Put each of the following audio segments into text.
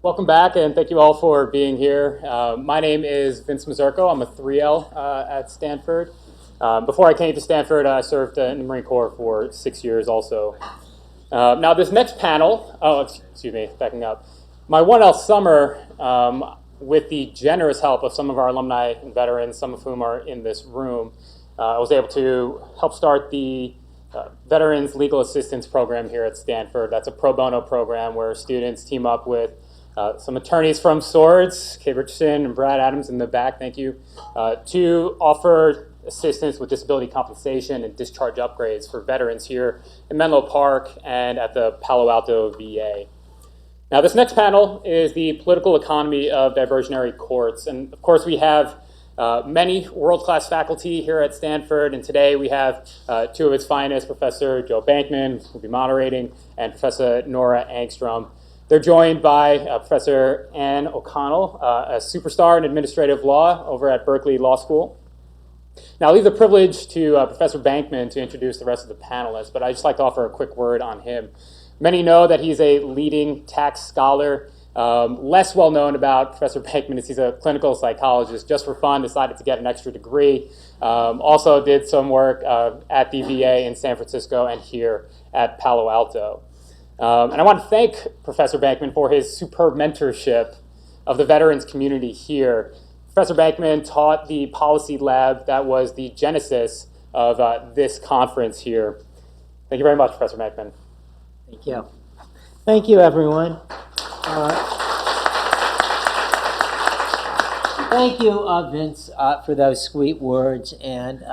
Welcome back, and thank you all for being here. My name is Vince Mazurko. I'm a 3L at Stanford. Before I came to Stanford, I served in the Marine Corps for 6 years also. Now, this next panel, excuse me, backing up. My 1L summer, with the generous help of some of our alumni and veterans, some of whom are in this room, I was able to help start the Veterans Legal Assistance Program here at Stanford. That's a pro bono program where students team up with some attorneys from Swords, Kay Richardson and Brad Adams in the back, thank you, to offer assistance with disability compensation and discharge upgrades for veterans here in Menlo Park and at the Palo Alto VA. Now, this next panel is the political economy of diversionary courts. And of course, we have many world-class faculty here at Stanford, and today we have two of its finest, Professor Joe Bankman, who will be moderating, and Professor Nora Angstrom. They're joined by Professor Ann O'Connell, a superstar in administrative law over at Berkeley Law School. Now, I'll leave the privilege to Professor Bankman to introduce the rest of the panelists, but I'd just like to offer a quick word on him. Many know that he's a leading tax scholar. Less well known about Professor Bankman is he's a clinical psychologist. Just for fun, decided to get an extra degree. Also did some work at the VA in San Francisco and here at Palo Alto. And I want to thank Professor Bankman for his superb mentorship of the veterans community here. Professor Bankman taught the policy lab that was the genesis of this conference here. Thank you very much, Professor Bankman. Thank you. Thank you, everyone. Thank you, Vince, for those sweet words. And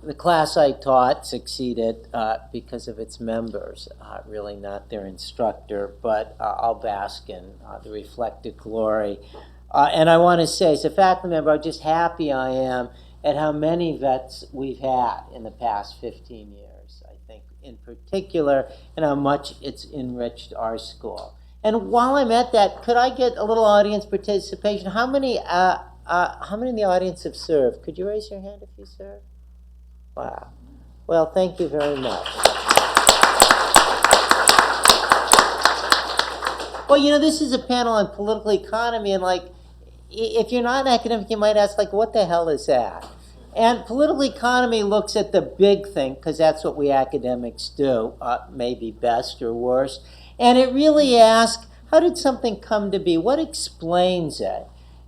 the class I taught succeeded because of its members, really not their instructor, but I'll bask in the reflected glory. And I want to say, as a faculty member, I'm just happy I am at how many vets we've had in the past 15 years, I think, in particular, and how much it's enriched our school. And while I'm at that, could I get a little audience participation? How many in the audience have served? Could you raise your hand if you served? Wow. Well, thank you very much. Well, you know, this is a panel on political economy, and if you're not an academic, you might ask, what the hell is that? And political economy looks at the big thing, because that's what we academics do, maybe best or worst. And it really asks, how did something come to be? What explains it?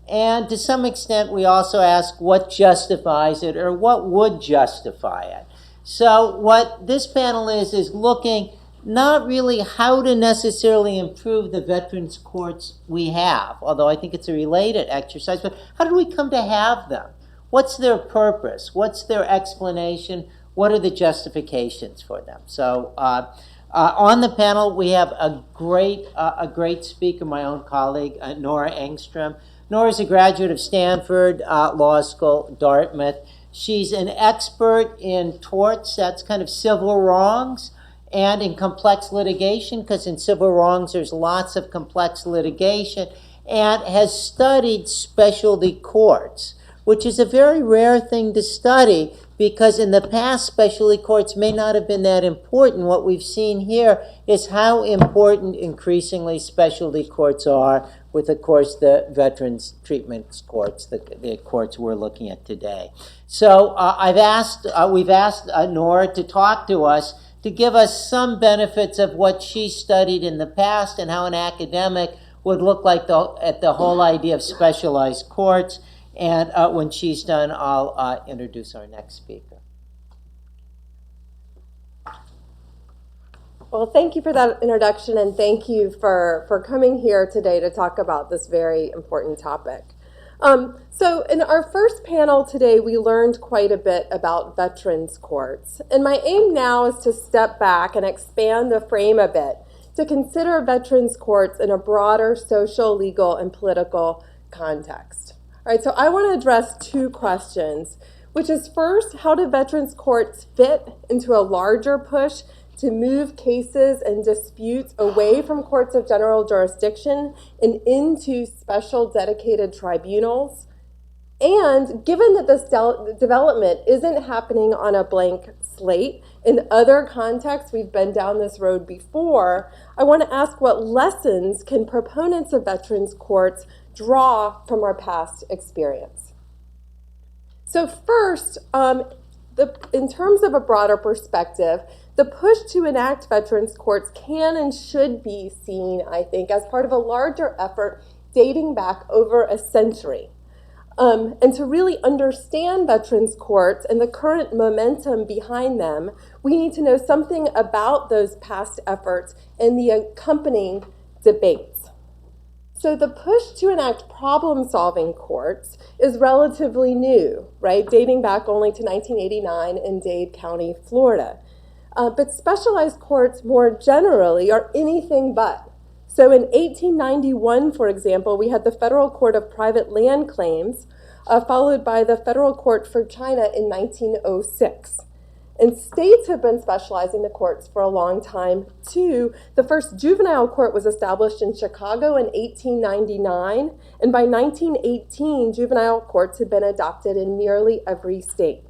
And to some extent, we also ask what justifies it, or what would justify it. So what this panel is looking not really how to necessarily improve the veterans courts we have, although I think it's a related exercise, but how do we come to have them? What's their purpose? What's their explanation? What are the justifications for them? So on the panel, we have a great speaker, my own colleague, Nora Angstrom. Nora is a graduate of Stanford Law School, Dartmouth. She's an expert in torts, that's kind of civil wrongs, and in complex litigation, because in civil wrongs there's lots of complex litigation, and has studied specialty courts, which is a very rare thing to study, because in the past specialty courts may not have been that important. What we've seen here is how important increasingly specialty courts are, with, of course, the veterans treatment courts, the courts we're looking at today. So we've asked Nora to talk to us, to give us some benefits of what she studied in the past and how an academic would look like at the whole idea of specialized courts. And when she's done, I'll introduce our next speaker. Well, thank you for that introduction, and thank you for coming here today to talk about this very important topic. So in our first panel today, we learned quite a bit about veterans courts. And my aim now is to step back and expand the frame a bit to consider veterans courts in a broader social, legal, and political context. All right, so I want to address two questions, which is first, how do veterans courts fit into a larger push to move cases and disputes away from courts of general jurisdiction and into special dedicated tribunals? And given that this development isn't happening on a blank slate, in other contexts, we've been down this road before, I want to ask what lessons can proponents of veterans courts draw from our past experience? So first, in terms of a broader perspective, the push to enact veterans courts can and should be seen, I think, as part of a larger effort dating back over a century. And to really understand veterans courts and the current momentum behind them, we need to know something about those past efforts and the accompanying debates. So the push to enact problem-solving courts is relatively new, right? Dating back only to 1989 in Dade County, Florida. But specialized courts more generally are anything but. So in 1891, for example, we had the Federal Court of Private Land Claims, followed by the Federal Court for China in 1906. And states have been specializing the courts for a long time, too. The first juvenile court was established in Chicago in 1899, and by 1918, juvenile courts had been adopted in nearly every state.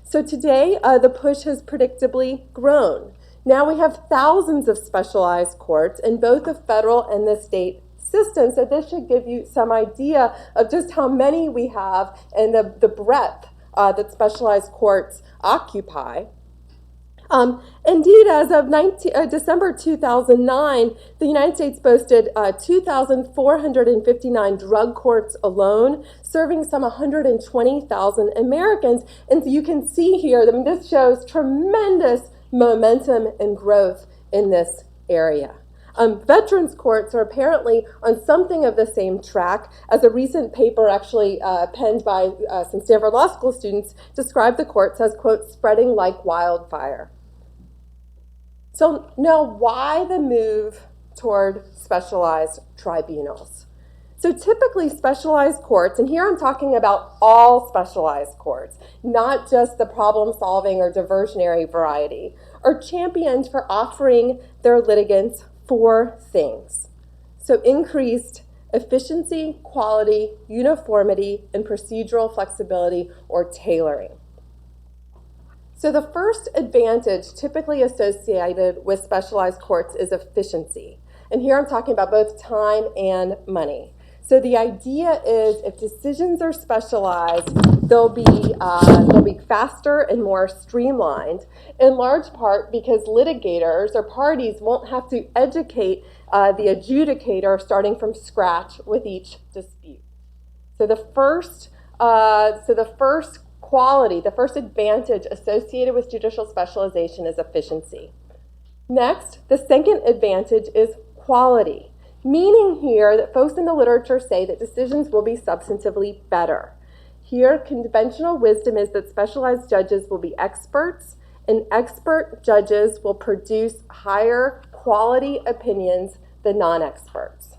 So today, the push has predictably grown. Now we have thousands of specialized courts in both the federal and the state system, so this should give you some idea of just how many we have and the breadth that specialized courts occupy. Indeed, as of December 2009, the United States boasted 2,459 drug courts alone, serving some 120,000 Americans. And so you can see here, I mean, this shows tremendous momentum and growth in this area. Veterans courts are apparently on something of the same track, as a recent paper actually penned by some Stanford Law School students described the courts as, quote, spreading like wildfire. So now, why the move toward specialized tribunals? So typically specialized courts, and here I'm talking about all specialized courts, not just the problem-solving or diversionary variety, are championed for offering their litigants four things. So increased efficiency, quality, uniformity, and procedural flexibility or tailoring. So the first advantage typically associated with specialized courts is efficiency. And here I'm talking about both time and money. So the idea is if decisions are specialized, they'll be faster and more streamlined, in large part because litigators or parties won't have to educate the adjudicator starting from scratch with each dispute. So the first quality, the first advantage associated with judicial specialization is efficiency. Next, the second advantage is quality, meaning here that folks in the literature say that decisions will be substantively better. Here, conventional wisdom is that specialized judges will be experts, and expert judges will produce higher quality opinions than non-experts.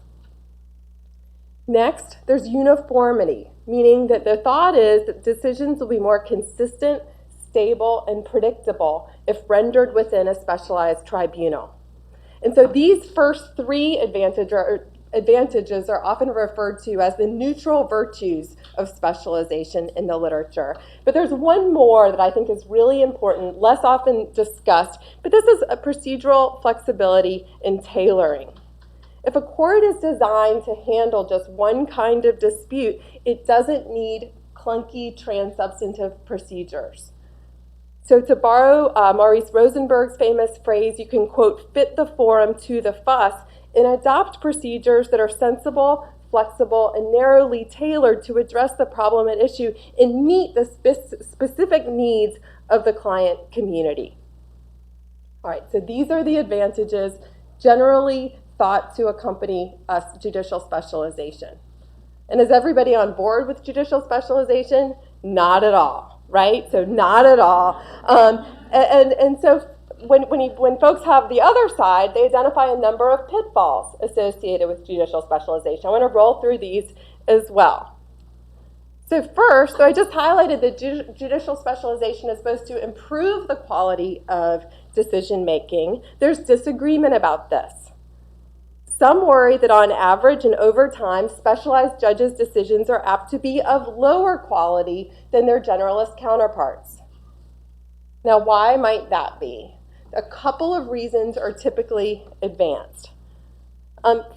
Next, there's uniformity, meaning that the thought is that decisions will be more consistent, stable, and predictable if rendered within a specialized tribunal. And so these first three advantages are often referred to as the neutral virtues of specialization in the literature. But there's one more that I think is really important, less often discussed, but this is a procedural flexibility and tailoring. If a court is designed to handle just one kind of dispute, it doesn't need clunky transsubstantive procedures. So to borrow Maurice Rosenberg's famous phrase, you can, quote, fit the forum to the fuss and adopt procedures that are sensible, flexible, and narrowly tailored to address the problem at issue and meet the specific needs of the client community. All right, so these are the advantages generally thought to accompany judicial specialization. And is everybody on board with judicial specialization? Not at all, right? So not at all. And so when folks have the other side, they identify a number of pitfalls associated with judicial specialization. I want to roll through these as well. So first, so I just highlighted that judicial specialization is supposed to improve the quality of decision making. There's disagreement about this. Some worry that on average and over time, specialized judges' decisions are apt to be of lower quality than their generalist counterparts. Now, why might that be? A couple of reasons are typically advanced.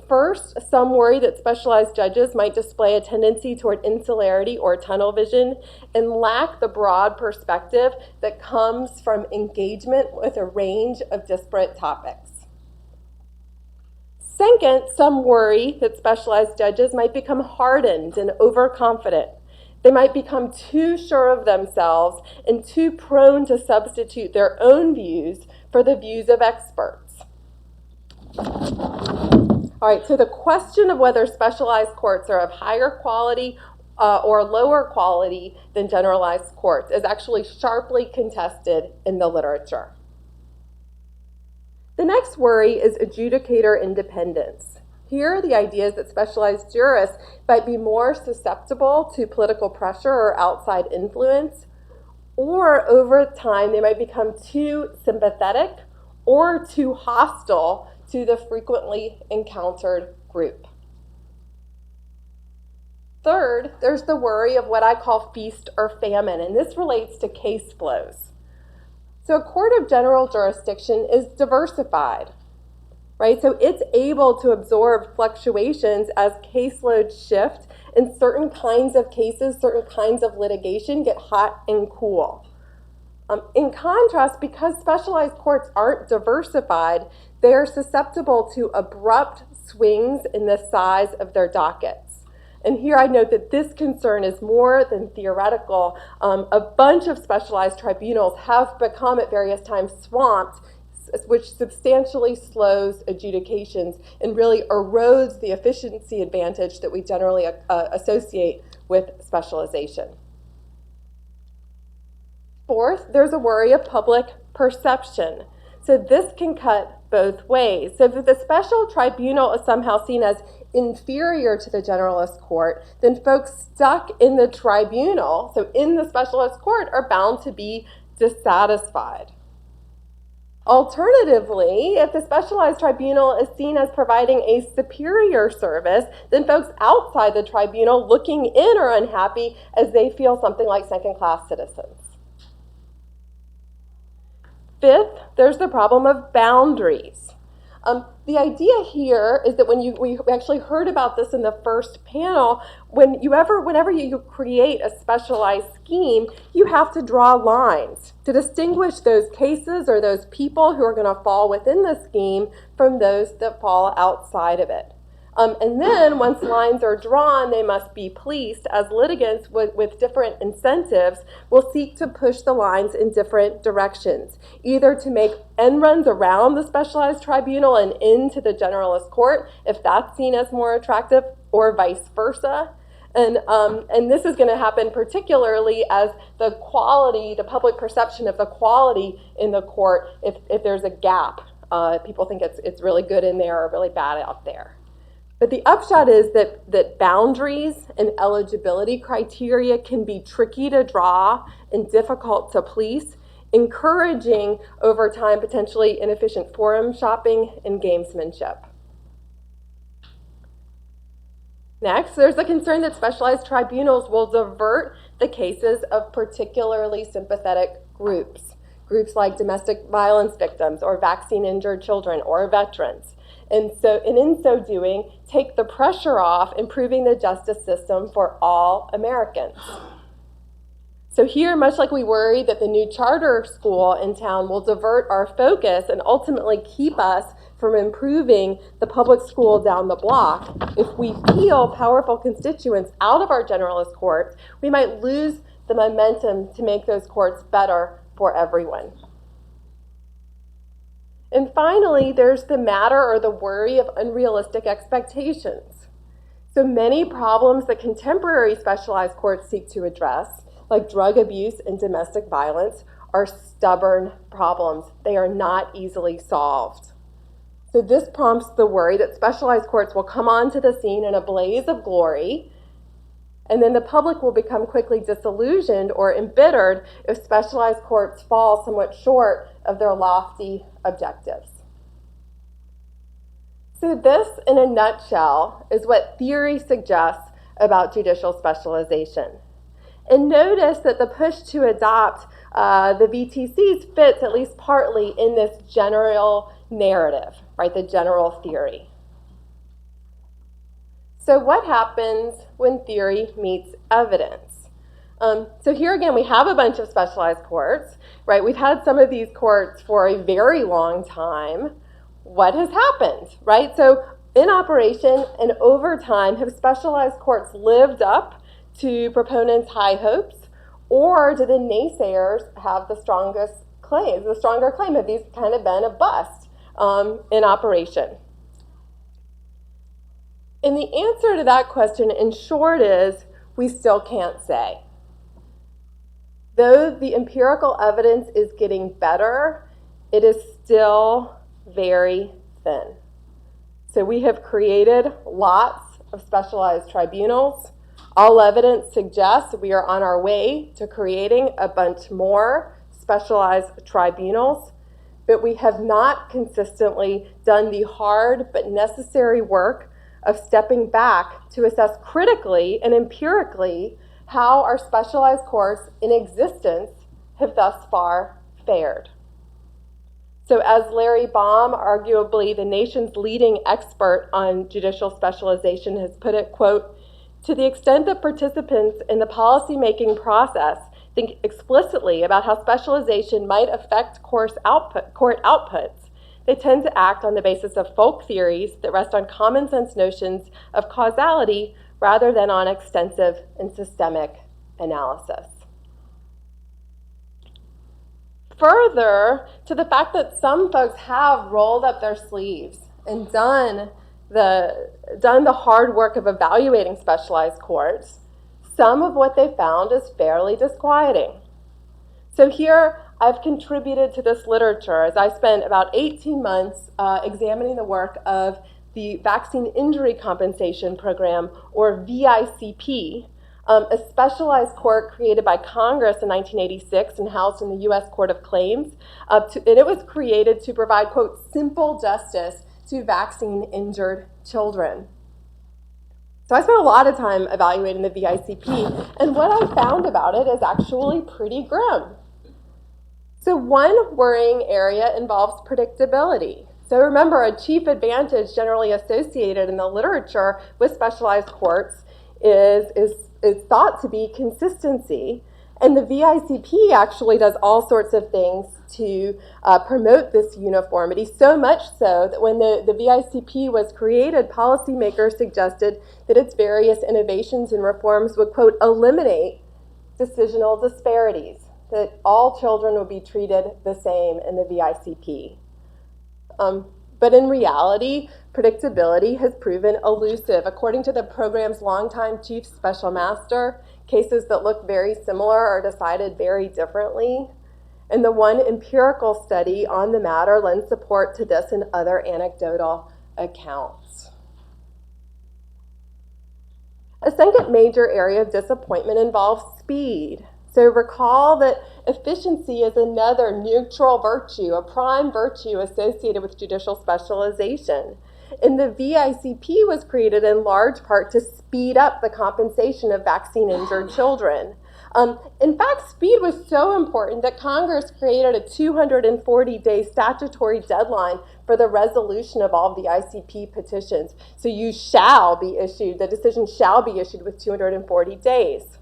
First, some worry that specialized judges might display a tendency toward insularity or tunnel vision and lack the broad perspective that comes from engagement with a range of disparate topics. Second, some worry that specialized judges might become hardened and overconfident. They might become too sure of themselves and too prone to substitute their own views for the views of experts. All right, so the question of whether specialized courts are of higher quality or lower quality than generalized courts is actually sharply contested in the literature. The next worry is adjudicator independence. Here, the idea is that specialized jurists might be more susceptible to political pressure or outside influence, or over time they might become too sympathetic or too hostile to the frequently encountered group. Third, there's the worry of what I call feast or famine, and this relates to case flows. So a court of general jurisdiction is diversified, right? So it's able to absorb fluctuations as caseloads shift, and certain kinds of cases, certain kinds of litigation get hot and cool. In contrast, because specialized courts aren't diversified, they are susceptible to abrupt swings in the size of their dockets. And here I note that this concern is more than theoretical. A bunch of specialized tribunals have become at various times swamped, which substantially slows adjudications and really erodes the efficiency advantage that we generally associate with specialization. Fourth, there's a worry of public perception. So this can cut both ways. So if the special tribunal is somehow seen as inferior to the generalist court, then folks stuck in the tribunal, so in the specialist court, are bound to be dissatisfied. Alternatively, if the specialized tribunal is seen as providing a superior service, then folks outside the tribunal looking in are unhappy as they feel something like second-class citizens. Fifth, there's the problem of boundaries. The idea here is that we actually heard about this in the first panel, whenever you create a specialized scheme, you have to draw lines to distinguish those cases or those people who are going to fall within the scheme from those that fall outside of it. And then once lines are drawn, they must be policed, as litigants with different incentives will seek to push the lines in different directions, either to make end runs around the specialized tribunal and into the generalist court, if that's seen as more attractive, or vice versa. And this is going to happen particularly as the public perception of the quality in the court, if there's a gap. People think it's really good in there or really bad out there. But the upshot is that boundaries and eligibility criteria can be tricky to draw and difficult to police, encouraging over time potentially inefficient forum shopping and gamesmanship. Next, there's the concern that specialized tribunals will divert the cases of particularly sympathetic groups like domestic violence victims or vaccine-injured children or veterans. And in so doing, take the pressure off improving the justice system for all Americans. So here, much like we worry that the new charter school in town will divert our focus and ultimately keep us from improving the public school down the block, if we peel powerful constituents out of our generalist courts, we might lose the momentum to make those courts better for everyone. And finally, there's the matter or the worry of unrealistic expectations. So many problems that contemporary specialized courts seek to address, like drug abuse and domestic violence, are stubborn problems. They are not easily solved. So this prompts the worry that specialized courts will come onto the scene in a blaze of glory, and then the public will become quickly disillusioned or embittered if specialized courts fall somewhat short of their lofty objectives. So this, in a nutshell, is what theory suggests about judicial specialization. And notice that the push to adopt the VTCs fits at least partly in this general narrative, right, the general theory. So what happens when theory meets evidence? So here again, we have a bunch of specialized courts, right? We've had some of these courts for a very long time. What has happened, right? So in operation and over time, have specialized courts lived up to proponents' high hopes, or do the naysayers have the stronger claim? Have these kind of been a bust in operation? And the answer to that question, in short, is we still can't say. Though the empirical evidence is getting better, it is still very thin. So we have created lots of specialized tribunals. All evidence suggests we are on our way to creating a bunch more specialized tribunals, but we have not consistently done the hard but necessary work of stepping back to assess critically and empirically how our specialized courts in existence have thus far fared. So as Larry Baum, arguably the nation's leading expert on judicial specialization, has put it, quote, "To the extent that participants in the policymaking process think explicitly about how specialization might affect court outputs, they tend to act on the basis of folk theories that rest on common sense notions of causality rather than on extensive and systemic analysis." Further to the fact that some folks have rolled up their sleeves and done the hard work of evaluating specialized courts, some of what they found is fairly disquieting. So here I've contributed to this literature as I spent about 18 months examining the work of the Vaccine Injury Compensation Program, or VICP, a specialized court created by Congress in 1986 and housed in the U.S. Court of Claims. And it was created to provide, quote, simple justice to vaccine-injured children. So I spent a lot of time evaluating the VICP, and what I found about it is actually pretty grim. So one worrying area involves predictability. So remember, a chief advantage generally associated in the literature with specialized courts is thought to be consistency. And the VICP actually does all sorts of things to promote this uniformity, so much so that when the VICP was created, policymakers suggested that its various innovations and reforms would, quote, eliminate decisional disparities, that all children would be treated the same in the VICP. But in reality, predictability has proven elusive. According to the program's longtime chief special master, cases that look very similar are decided very differently. And the one empirical study on the matter lends support to this and other anecdotal accounts. A second major area of disappointment involves speed. So recall that efficiency is another neutral virtue, a prime virtue associated with judicial specialization. And the VICP was created in large part to speed up the compensation of vaccine-injured children. In fact, speed was so important that Congress created a 240-day statutory deadline for the resolution of all the ICP petitions. So the decision shall be issued with 240 days.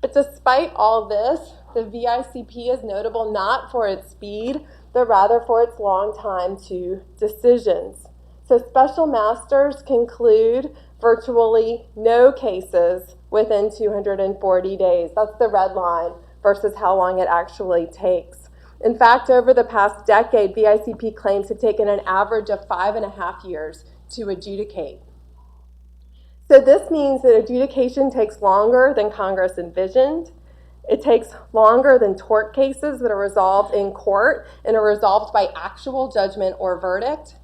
But despite all this, the VICP is notable not for its speed, but rather for its long time to decisions. So special masters conclude virtually no cases within 240 days. That's the red line versus how long it actually takes. In fact, over the past decade, VICP claims have taken an average of 5.5 years to adjudicate. So this means that adjudication takes longer than Congress envisioned. It takes longer than tort cases that are resolved in court and are resolved by actual judgment or verdict.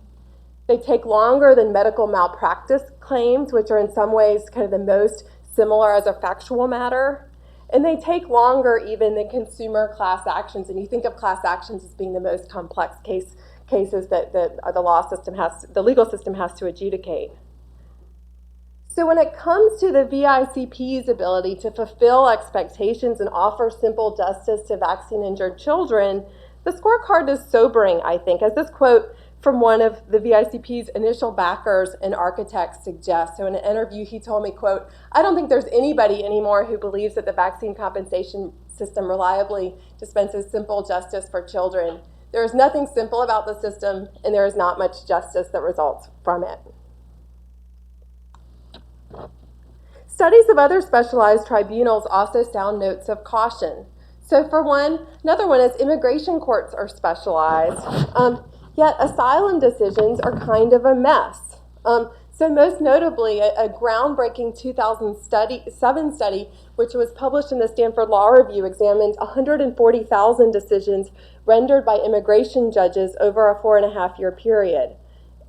They take longer than medical malpractice claims, which are in some ways kind of the most similar as a factual matter. And they take longer even than consumer class actions. And you think of class actions as being the most complex case cases that the legal system has to adjudicate. So when it comes to the VICP's ability to fulfill expectations and offer simple justice to vaccine-injured children, the scorecard is sobering, I think, as this quote from one of the VICP's initial backers and architects suggests. So in an interview, he told me, quote, "I don't think there's anybody anymore who believes that the vaccine compensation system reliably dispenses simple justice for children. There is nothing simple about the system, and there is not much justice that results from it." Studies of other specialized tribunals also sound notes of caution. So for one, another one is immigration courts are specialized, yet asylum decisions are kind of a mess. So most notably, a groundbreaking 2007 study, which was published in the Stanford Law Review, examined 140,000 decisions rendered by immigration judges over a 4.5-year period.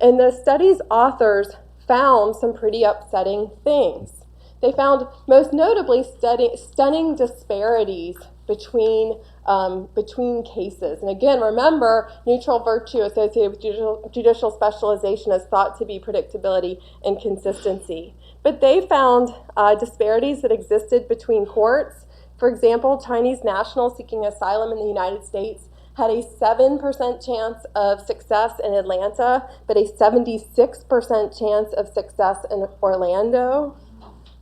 And the study's authors found some pretty upsetting things. They found, most notably, stunning disparities between cases. And again, remember, neutral virtue associated with judicial specialization is thought to be predictability and consistency. But they found disparities that existed between courts. For example, Chinese nationals seeking asylum in the United States had a 7% chance of success in Atlanta, but a 76% chance of success in Orlando.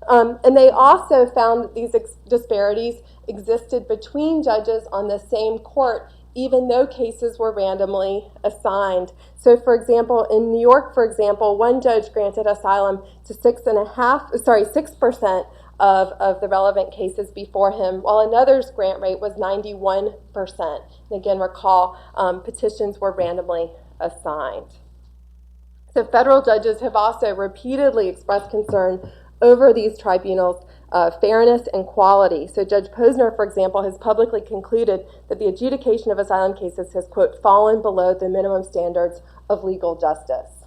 And they also found that these disparities existed between judges on the same court, even though cases were randomly assigned. So, for example, in New York, for example, one judge granted asylum to 6% of the relevant cases before him, while another's grant rate was 91%. And again, recall, petitions were randomly assigned. So federal judges have also repeatedly expressed concern over these tribunals' fairness and quality. So Judge Posner, for example, has publicly concluded that the adjudication of asylum cases has, quote, fallen below the minimum standards of legal justice.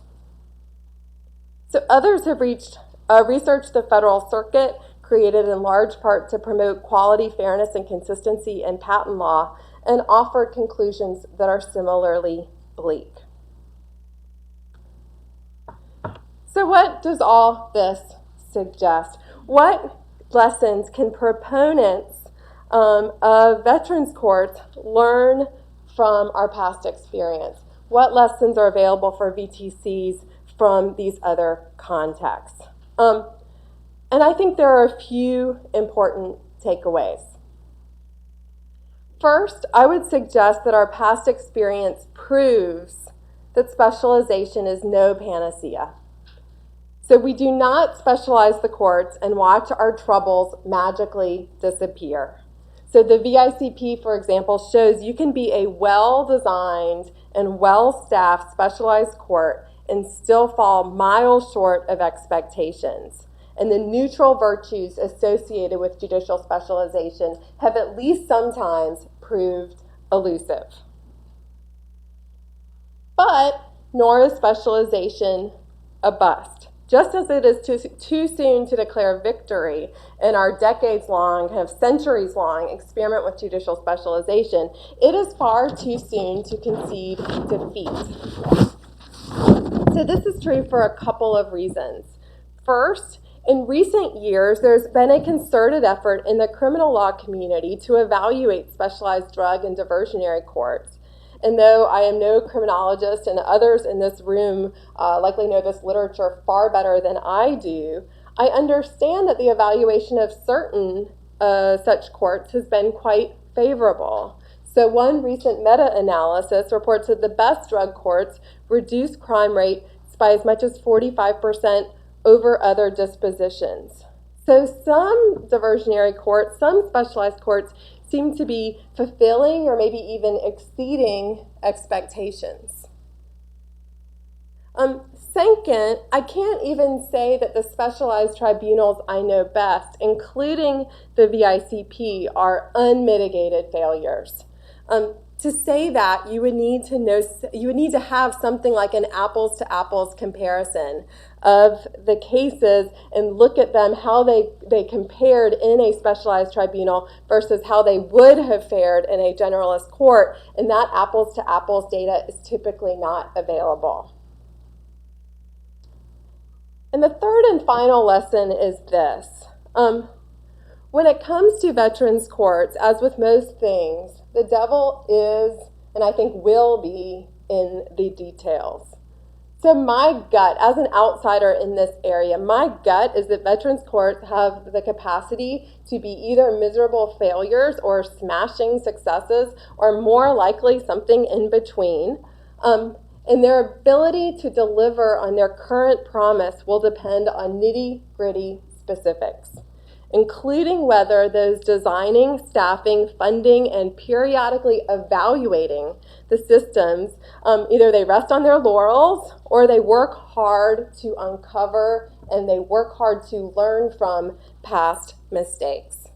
So others have researched the Federal Circuit, created in large part to promote quality, fairness, and consistency in patent law, and offered conclusions that are similarly bleak. So what does all this suggest? What lessons can proponents of veterans courts learn from our past experience? What lessons are available for VTCs from these other contexts? And I think there are a few important takeaways. First, I would suggest that our past experience proves that specialization is no panacea. So we do not specialize the courts and watch our troubles magically disappear. So the VICP, for example, shows you can be a well-designed and well-staffed specialized court and still fall miles short of expectations. And the neutral virtues associated with judicial specialization have at least sometimes proved elusive. But nor is specialization a bust. Just as it is too soon to declare victory in our decades-long, kind of centuries-long experiment with judicial specialization, it is far too soon to concede defeat. So this is true for a couple of reasons. First, in recent years, there's been a concerted effort in the criminal law community to evaluate specialized drug and diversionary courts. And though I am no criminologist, and others in this room likely know this literature far better than I do, I understand that the evaluation of certain such courts has been quite favorable. So one recent meta-analysis reports that the best drug courts reduce crime rates by as much as 45% over other dispositions. So some diversionary courts, some specialized courts, seem to be fulfilling or maybe even exceeding expectations. Second, I can't even say that the specialized tribunals I know best, including the VICP, are unmitigated failures. To say that, you would need to have something like an apples to apples comparison of the cases and look at them, how they compared in a specialized tribunal versus how they would have fared in a generalist court, and that apples to apples data is typically not available. And the third and final lesson is this. When it comes to veterans courts, as with most things, the devil is, and I think will be, in the details. So my gut, as an outsider in this area, my gut is that veterans courts have the capacity to be either miserable failures or smashing successes, or more likely something in between. And their ability to deliver on their current promise will depend on nitty-gritty specifics, including whether those designing, staffing, funding, and periodically evaluating the systems, either they rest on their laurels or they work hard to uncover and they work hard to learn from past mistakes.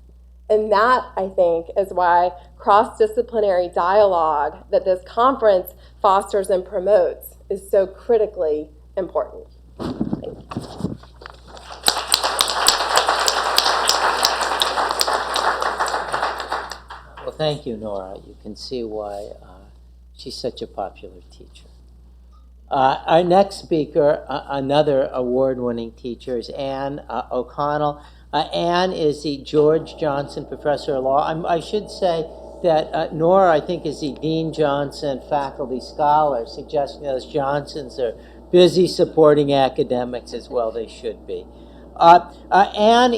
And that, I think, is why cross-disciplinary dialogue that this conference fosters and promotes is so critically important. Thank you. Well, thank you, Nora. You can see why she's such a popular teacher. Our next speaker, another award-winning teacher, is Anne O'Connell. Anne is the George Johnson Professor of Law. I should say that Nora, I think, is the Dean Johnson Faculty Scholar, suggesting those Johnsons are busy supporting academics as well they should be. Anne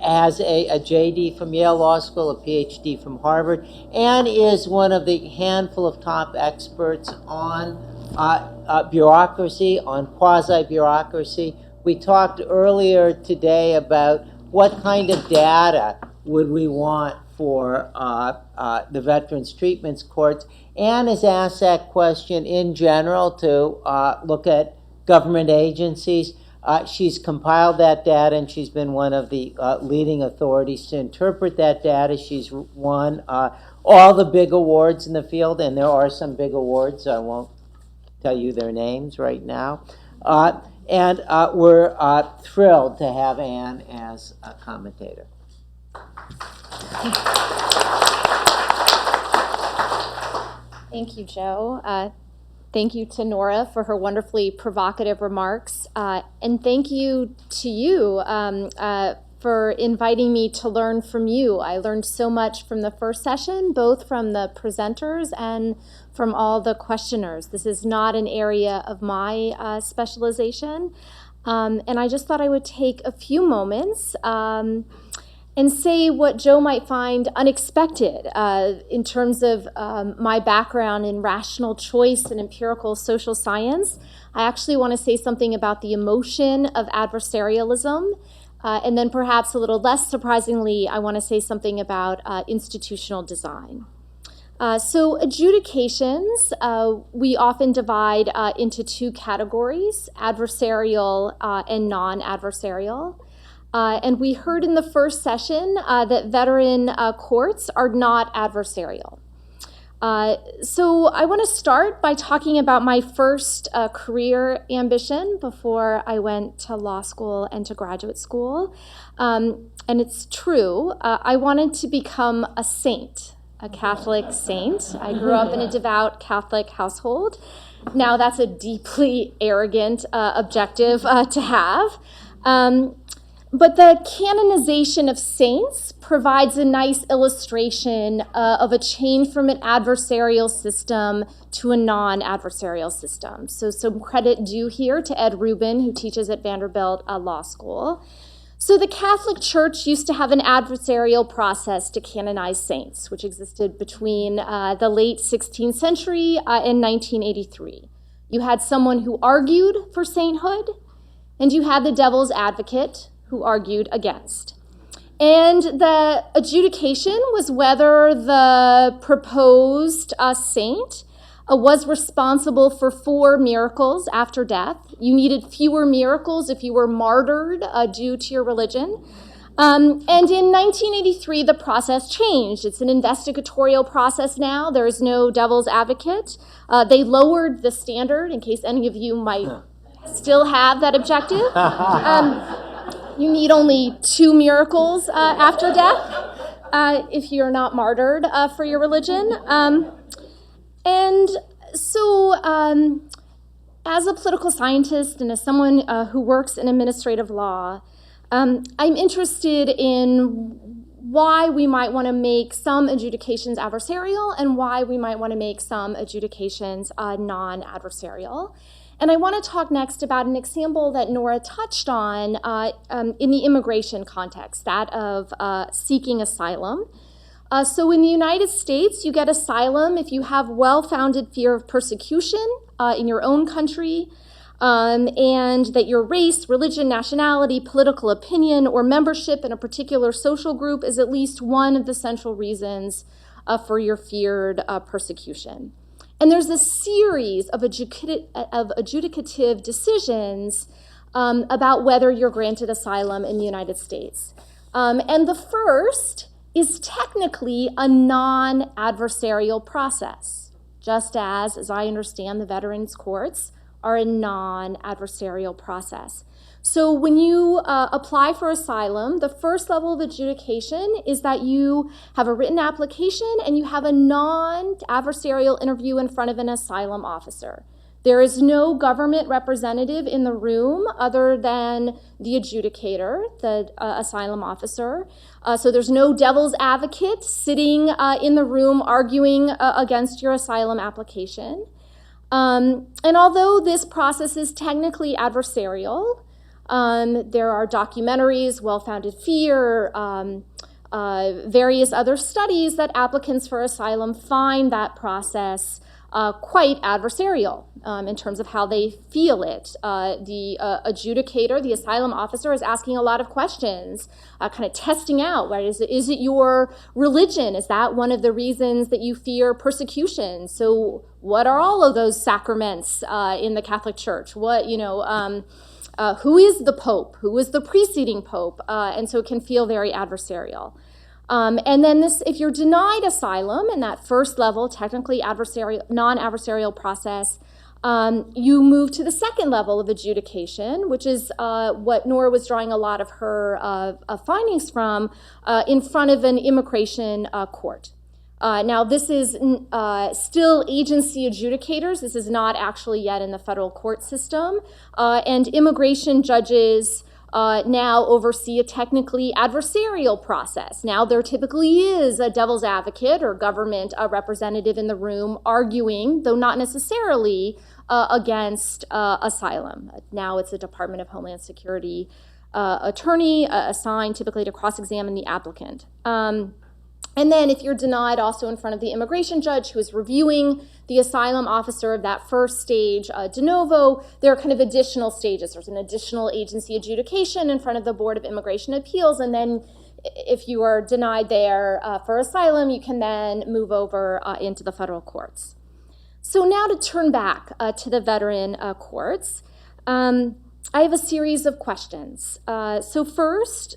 has a JD from Yale Law School, a PhD from Harvard. Anne is one of the handful of top experts on bureaucracy, on quasi-bureaucracy. We talked earlier today about what kind of data would we want for the Veterans Treatments Courts. Anne has asked that question in general to look at government agencies. She's compiled that data, and she's been one of the leading authorities to interpret that data. She's won all the big awards in the field, and there are some big awards. I won't tell you their names right now. And we're thrilled to have Anne as a commentator. Thank you, Joe. Thank you to Nora for her wonderfully provocative remarks. And thank you to you for inviting me to learn from you. I learned so much from the first session, both from the presenters and from all the questioners. This is not an area of my specialization. And I just thought I would take a few moments and say what Joe might find unexpected in terms of my background in rational choice and empirical social science. I actually want to say something about the emotion of adversarialism, and then perhaps a little less surprisingly, I want to say something about institutional design. So adjudications, we often divide into two categories, adversarial and non-adversarial. And we heard in the first session that veteran courts are not adversarial. So I want to start by talking about my first career ambition before I went to law school and to graduate school. And it's true, I wanted to become a saint, a Catholic saint. I grew up in a devout Catholic household. Now that's a deeply arrogant objective to have. But the canonization of saints provides a nice illustration of a change from an adversarial system to a non-adversarial system. So some credit due here to Ed Rubin, who teaches at Vanderbilt Law School. So the Catholic Church used to have an adversarial process to canonize saints, which existed between the late 16th century and 1983. You had someone who argued for sainthood, and you had the devil's advocate, who argued against. And the adjudication was whether the proposed saint was responsible for 4 miracles after death. You needed fewer miracles if you were martyred due to your religion. And in 1983, the process changed. It's an investigatorial process now. There is no devil's advocate. They lowered the standard, in case any of you might still have that objective. You need only 2 miracles after death if you're not martyred for your religion. And so as a political scientist and as someone who works in administrative law, I'm interested in why we might want to make some adjudications adversarial and why we might want to make some adjudications non-adversarial. And I want to talk next about an example that Nora touched on in the immigration context, that of seeking asylum. So in the United States, you get asylum if you have well-founded fear of persecution in your own country, and that your race, religion, nationality, political opinion, or membership in a particular social group is at least one of the central reasons for your feared persecution. And there's a series of adjudicative decisions about whether you're granted asylum in the United States. And the first is technically a non-adversarial process, just as I understand, the veterans courts are a non-adversarial process. So when you apply for asylum, the first level of adjudication is that you have a written application and you have a non-adversarial interview in front of an asylum officer. There is no government representative in the room other than the adjudicator, the asylum officer. So there's no devil's advocate sitting in the room arguing against your asylum application. And although this process is technically adversarial, there are documentaries, well-founded fear, various other studies that applicants for asylum find that process quite adversarial in terms of how they feel it. The adjudicator, the asylum officer, is asking a lot of questions, kind of testing out, right? Is it your religion? Is that one of the reasons that you fear persecution? So what are all of those sacraments in the Catholic Church? What, who is the Pope? Who is the preceding Pope? And so it can feel very adversarial. And then if you're denied asylum in that first level, technically non-adversarial process, you move to the second level of adjudication, which is what Nora was drawing a lot of her findings from, in front of an immigration court. Now, this is still agency adjudicators. This is not actually yet in the federal court system. And immigration judges now oversee a technically adversarial process. Now, there typically is a devil's advocate or government representative in the room arguing, though not necessarily against asylum. Now it's a Department of Homeland Security attorney assigned typically to cross-examine the applicant. And then if you're denied, also in front of the immigration judge who is reviewing the asylum officer of that first stage de novo, there are kind of additional stages. There's an additional agency adjudication in front of the Board of Immigration Appeals, and then if you are denied there for asylum, you can then move over into the federal courts. So now to turn back to the veteran courts, I have a series of questions. So first,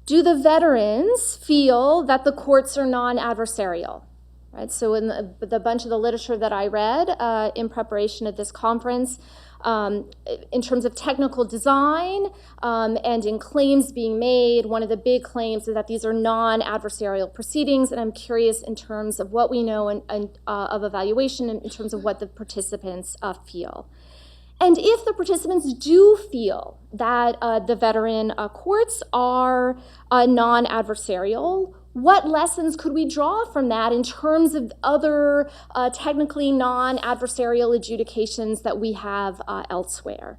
do the veterans feel that the courts are non-adversarial? Right? So in the bunch of the literature that I read in preparation of this conference, in terms of technical design and in claims being made, one of the big claims is that these are non-adversarial proceedings, and I'm curious in terms of what we know of evaluation in terms of what the participants feel. And if the participants do feel that the veteran courts are non-adversarial, what lessons could we draw from that in terms of other technically non-adversarial adjudications that we have elsewhere?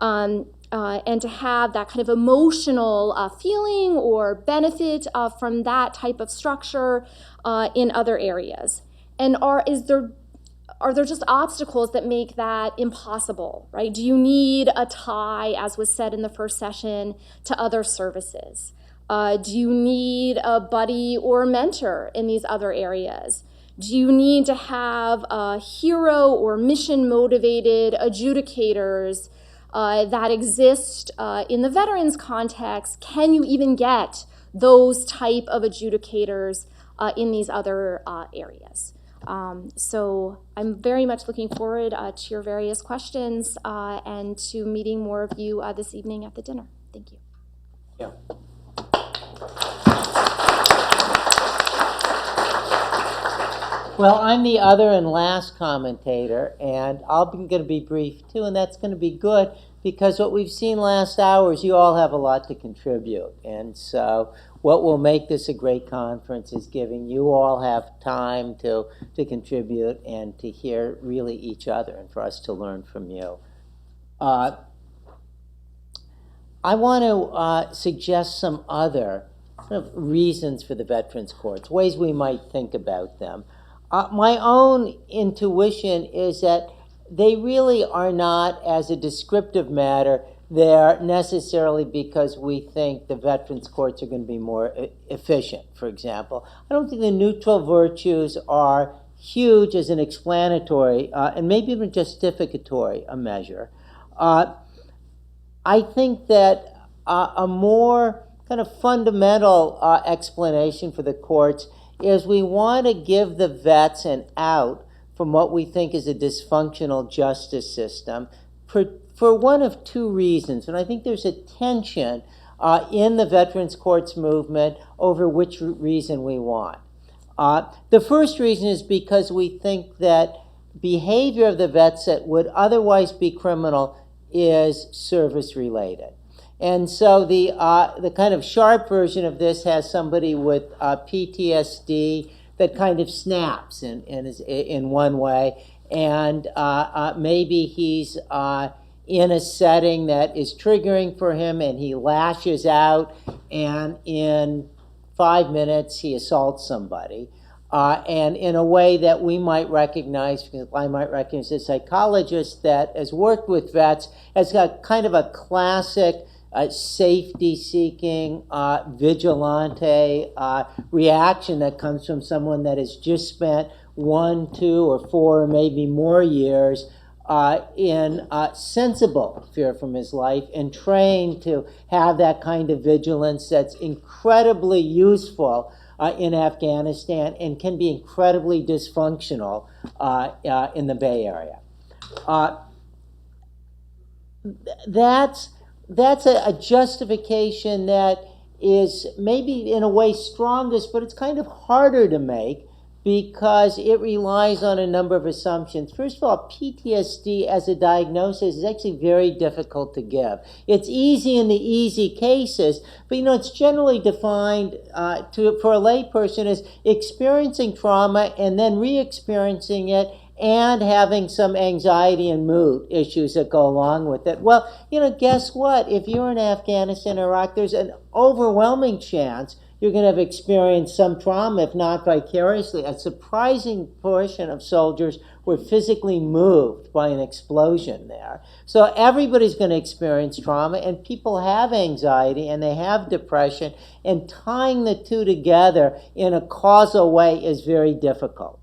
And to have that kind of emotional feeling or benefit from that type of structure in other areas. And are there just obstacles that make that impossible, right? Do you need a tie, as was said in the first session, to other services? Do you need a buddy or a mentor in these other areas? Do you need to have hero or mission-motivated adjudicators that exist in the veterans context, can you even get those type of adjudicators in these other areas? So I'm very much looking forward to your various questions and to meeting more of you this evening at the dinner. Thank you. Yeah. Well, I'm the other and last commentator, and I'm going to be brief too, and that's going to be good because what we've seen last hour is you all have a lot to contribute. And so what will make this a great conference is giving you all have time to contribute and to hear really each other and for us to learn from you. I want to suggest some other sort of reasons for the Veterans Courts, ways we might think about them. My own intuition is that they really are not, as a descriptive matter, there necessarily because we think the Veterans Courts are going to be more efficient, for example. I don't think the neutral virtues are huge as an explanatory and maybe even justificatory a measure. I think that a more kind of fundamental explanation for the courts is we want to give the vets an out from what we think is a dysfunctional justice system for one of two reasons. And I think there's a tension in the Veterans Courts movement over which reason we want. The first reason is because we think that behavior of the vets that would otherwise be criminal is service-related. And so the kind of sharp version of this has somebody with PTSD that kind of snaps and is in one way, and maybe he's in a setting that is triggering for him, and he lashes out, and in 5 minutes he assaults somebody. And in a way that we might recognize, because I might recognize a psychologist that has worked with vets, has got kind of a classic safety-seeking, vigilante reaction that comes from someone that has just spent 1, 2, or 4, or maybe more years in sensible fear from his life and trained to have that kind of vigilance that's incredibly useful in Afghanistan and can be incredibly dysfunctional in the Bay Area. That's a justification that is maybe in a way strongest, but it's kind of harder to make because it relies on a number of assumptions. First of all, PTSD as a diagnosis is actually very difficult to give. It's easy in the easy cases, but it's generally defined for a layperson as experiencing trauma and then re-experiencing it and having some anxiety and mood issues that go along with it. Well, guess what? If you're in Afghanistan or Iraq, there's an overwhelming chance you're going to have experienced some trauma, if not vicariously. A surprising portion of soldiers were physically moved by an explosion there. So everybody's going to experience trauma, and people have anxiety and they have depression, and tying the two together in a causal way is very difficult.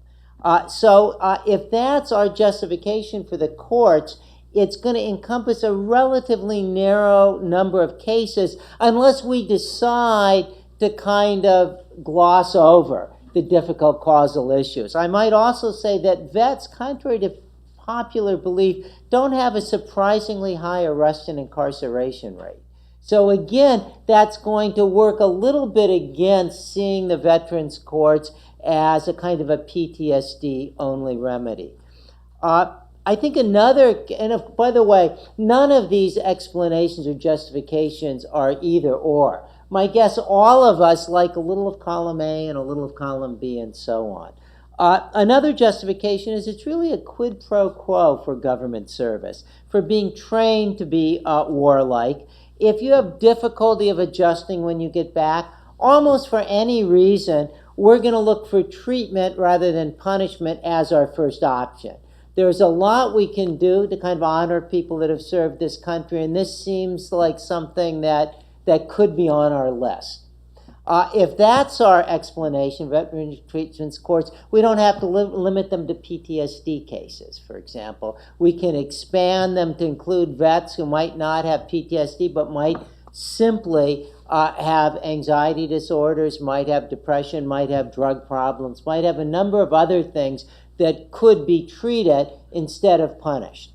So if that's our justification for the courts, it's going to encompass a relatively narrow number of cases unless we decide to kind of gloss over the difficult causal issues. I might also say that vets, contrary to popular belief, don't have a surprisingly high arrest and incarceration rate. So again, that's going to work a little bit against seeing the Veterans Courts as a kind of a PTSD-only remedy. I think another, and by the way, none of these explanations or justifications are either or. My guess, all of us like a little of column A and a little of column B and so on. Another justification is it's really a quid pro quo for government service, for being trained to be warlike. If you have difficulty of adjusting when you get back, almost for any reason, we're going to look for treatment rather than punishment as our first option. There's a lot we can do to kind of honor people that have served this country, and this seems like something that could be on our list. If that's our explanation, veteran treatment courts, we don't have to limit them to PTSD cases, for example. We can expand them to include vets who might not have PTSD but might simply have anxiety disorders, might have depression, might have drug problems, might have a number of other things that could be treated instead of punished.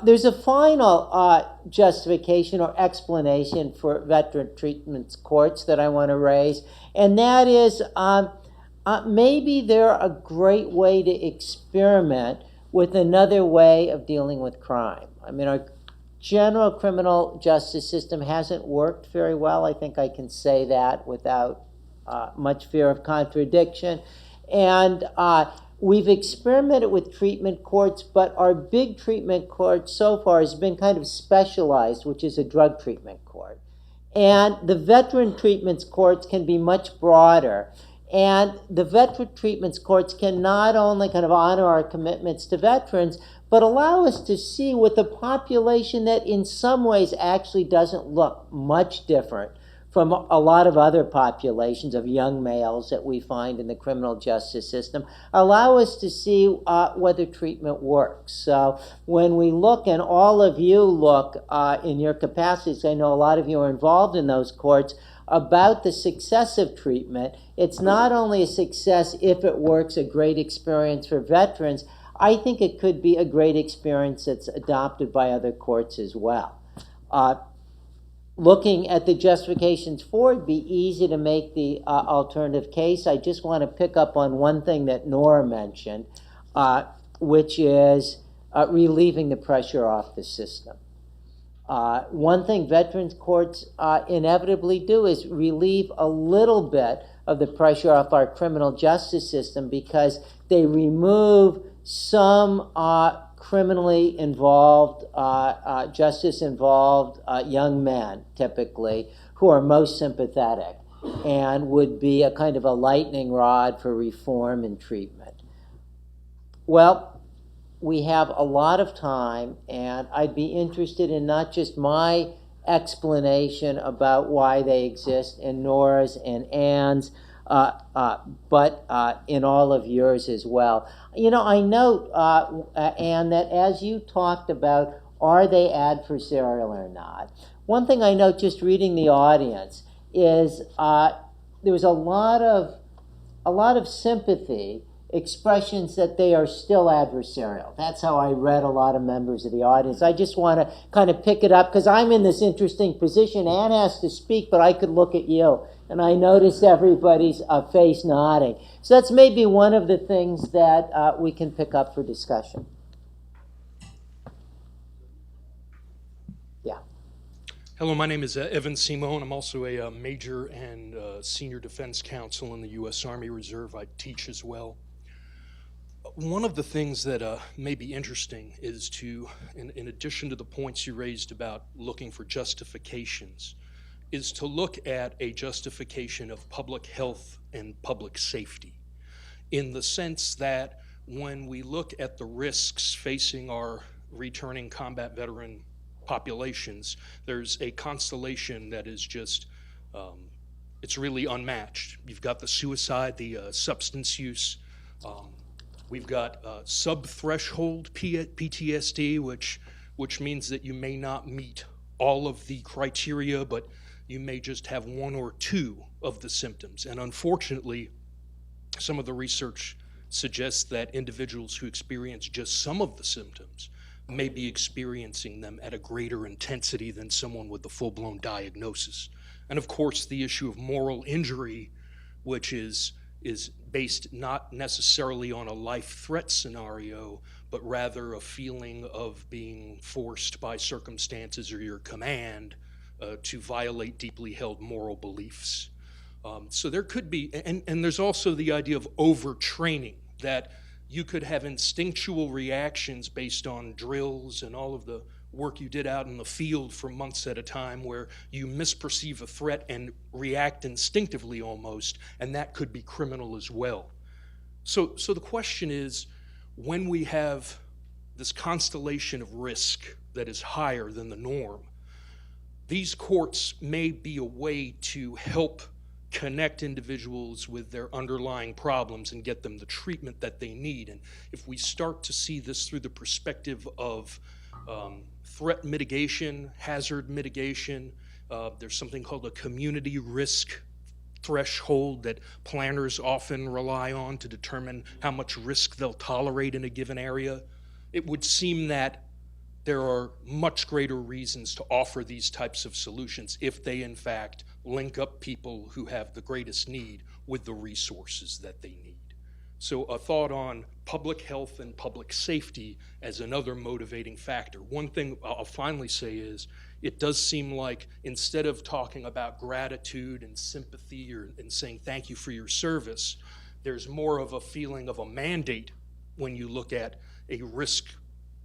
There's a final justification or explanation for veteran treatment courts that I want to raise, and that is maybe they're a great way to experiment with another way of dealing with crime. I mean, our general criminal justice system hasn't worked very well. I think I can say that without much fear of contradiction. And we've experimented with treatment courts, but our big treatment court so far has been kind of specialized, which is a drug treatment court. And the veteran treatment courts can be much broader. And the veteran treatment courts can not only kind of honor our commitments to veterans, but allow us to see with a population that in some ways actually doesn't look much different from a lot of other populations of young males that we find in the criminal justice system, allow us to see whether treatment works. So when we look, and all of you look in your capacities, I know a lot of you are involved in those courts, about the success of treatment, it's not only a success if it works, a great experience for veterans, I think it could be a great experience that's adopted by other courts as well. Looking at the justifications for it, it'd be easy to make the alternative case. I just want to pick up on one thing that Nora mentioned, which is relieving the pressure off the system. One thing veterans courts inevitably do is relieve a little bit of the pressure off our criminal justice system because they remove some criminally involved, justice-involved young men, typically, who are most sympathetic and would be a kind of a lightning rod for reform and treatment. Well, we have a lot of time, and I'd be interested in not just my explanation about why they exist in Nora's and Ann's, but in all of yours as well. You know, I note, Anne, that as you talked about, are they adversarial or not? One thing I note just reading the audience is there was a lot of sympathy, expressions that they are still adversarial. That's how I read a lot of members of the audience. I just want to kind of pick it up because I'm in this interesting position. Anne has to speak, but I could look at you, and I notice everybody's face nodding. So that's maybe one of the things that we can pick up for discussion. Yeah. Hello, my name is Evan Simone. I'm also a major and senior defense counsel in the U.S. Army Reserve. I teach as well. One of the things that may be interesting is to, in addition to the points you raised about looking for justifications, is to look at a justification of public health and public safety, in the sense that when we look at the risks facing our returning combat veteran populations, there's a constellation that is just, it's really unmatched. You've got the suicide, the substance use, we've got sub-threshold PTSD, which means that you may not meet all of the criteria, but you may just have one or two of the symptoms. And unfortunately, some of the research suggests that individuals who experience just some of the symptoms may be experiencing them at a greater intensity than someone with a full-blown diagnosis. And of course, the issue of moral injury, which is based not necessarily on a life threat scenario, but rather a feeling of being forced by circumstances or your command to violate deeply held moral beliefs. So there could be, and there's also the idea of overtraining, that you could have instinctual reactions based on drills and all of the work you did out in the field for months at a time where you misperceive a threat and react instinctively almost, and that could be criminal as well. So the question is, when we have this constellation of risk that is higher than the norm, these courts may be a way to help connect individuals with their underlying problems and get them the treatment that they need. And if we start to see this through the perspective of threat mitigation, hazard mitigation, there's something called a community risk threshold that planners often rely on to determine how much risk they'll tolerate in a given area. It would seem that there are much greater reasons to offer these types of solutions if they in fact link up people who have the greatest need with the resources that they need. So a thought on public health and public safety as another motivating factor. One thing I'll finally say is, it does seem like instead of talking about gratitude and sympathy and saying thank you for your service, there's more of a feeling of a mandate when you look at a risk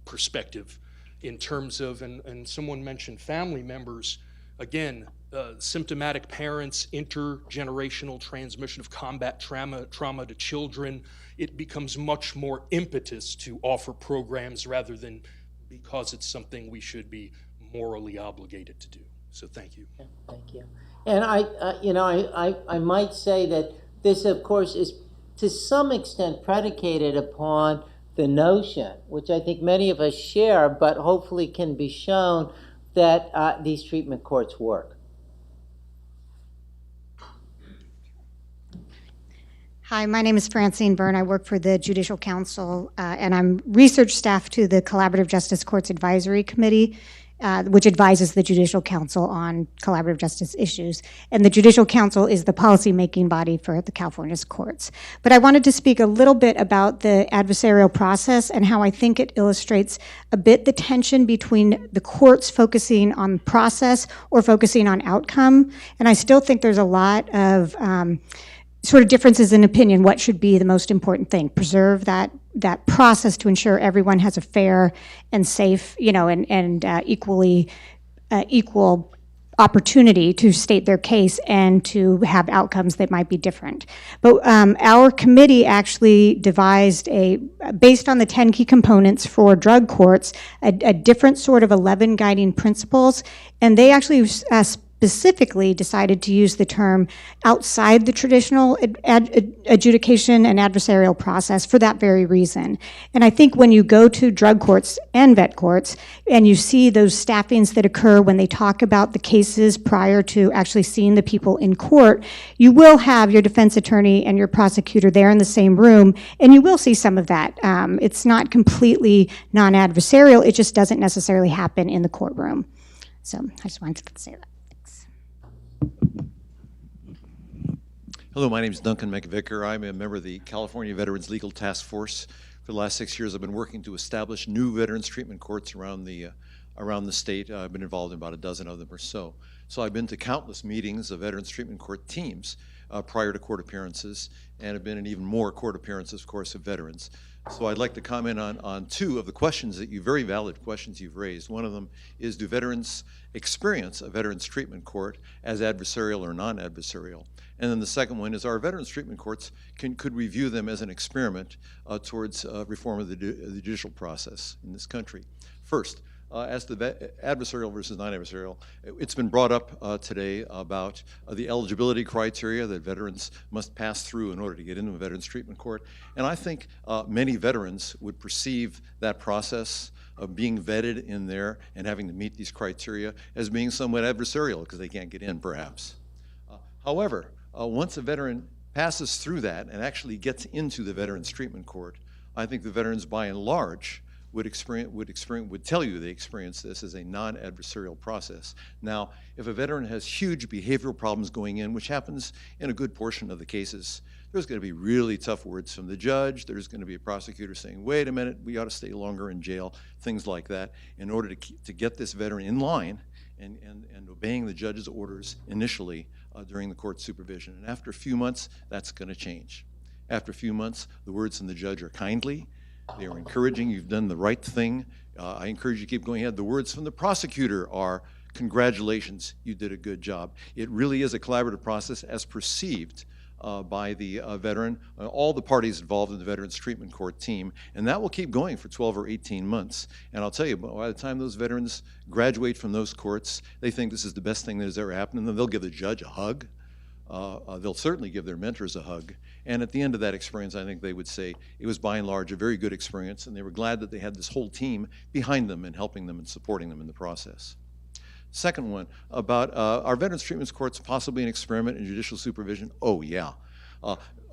perspective in terms of, and someone mentioned family members, again, symptomatic parents, intergenerational transmission of combat trauma to children. It becomes much more impetus to offer programs rather than because it's something we should be morally obligated to do. So thank you. Yeah, thank you. And I might say that this, of course, is to some extent predicated upon the notion, which I think many of us share, but hopefully can be shown, that these treatment courts work. Hi, my name is Francine Byrne. I work for the Judicial Council, and I'm research staff to the Collaborative Justice Courts Advisory Committee, which advises the Judicial Council on collaborative justice issues. And the Judicial Council is the policy-making body for the California's courts. But I wanted to speak a little bit about the adversarial process and how I think it illustrates a bit the tension between the courts focusing on process or focusing on outcome. And I still think there's a lot of sort of differences in opinion, what should be the most important thing. Preserve that process to ensure everyone has a fair and safe, and equal opportunity to state their case and to have outcomes that might be different. But our committee actually devised based on the 10 key components for drug courts, a different sort of 11 guiding principles, and they actually specifically decided to use the term outside the traditional adjudication and adversarial process for that very reason. And I think when you go to drug courts and vet courts and you see those staffings that occur when they talk about the cases prior to actually seeing the people in court, you will have your defense attorney and your prosecutor there in the same room, and you will see some of that. It's not completely non-adversarial, it just doesn't necessarily happen in the courtroom. So I just wanted to say that. Hello, my name is Duncan McVicker. I'm a member of the California Veterans Legal Task Force. For the last 6 years, I've been working to establish new veterans treatment courts around the state. I've been involved in about a dozen of them or so. So I've been to countless meetings of veterans treatment court teams prior to court appearances, and have been in even more court appearances, of course, of veterans. So I'd like to comment on two of the questions that very valid questions you've raised. One of them is, do veterans experience a veterans treatment court as adversarial or non-adversarial? And then the second one is, our veterans treatment courts, could we view them as an experiment towards reform of the judicial process in this country? First, as to the adversarial versus non-adversarial, it's been brought up today about the eligibility criteria that veterans must pass through in order to get into a veterans treatment court. And I think many veterans would perceive that process of being vetted in there and having to meet these criteria as being somewhat adversarial because they can't get in, perhaps. However, once a veteran passes through that and actually gets into the veterans treatment court, I think the veterans, by and large, would tell you they experience this as a non-adversarial process. Now, if a veteran has huge behavioral problems going in, which happens in a good portion of the cases, there's going to be really tough words from the judge. There's going to be a prosecutor saying, wait a minute, we ought to stay longer in jail, things like that, in order to get this veteran in line and obeying the judge's orders initially during the court supervision. And after a few months, that's going to change. After a few months, the words from the judge are kindly. They are encouraging. You've done the right thing. I encourage you to keep going ahead. The words from the prosecutor are, congratulations, you did a good job. It really is a collaborative process as perceived by the veteran, all the parties involved in the Veterans Treatment Court team, and that will keep going for 12 or 18 months. And I'll tell you, by the time those veterans graduate from those courts, they think this is the best thing that has ever happened, and then they'll give the judge a hug. They'll certainly give their mentors a hug. And at the end of that experience, I think they would say it was by and large a very good experience, and they were glad that they had this whole team behind them and helping them and supporting them in the process. Second one, about our Veterans Treatment Courts possibly an experiment in judicial supervision? Oh, yeah.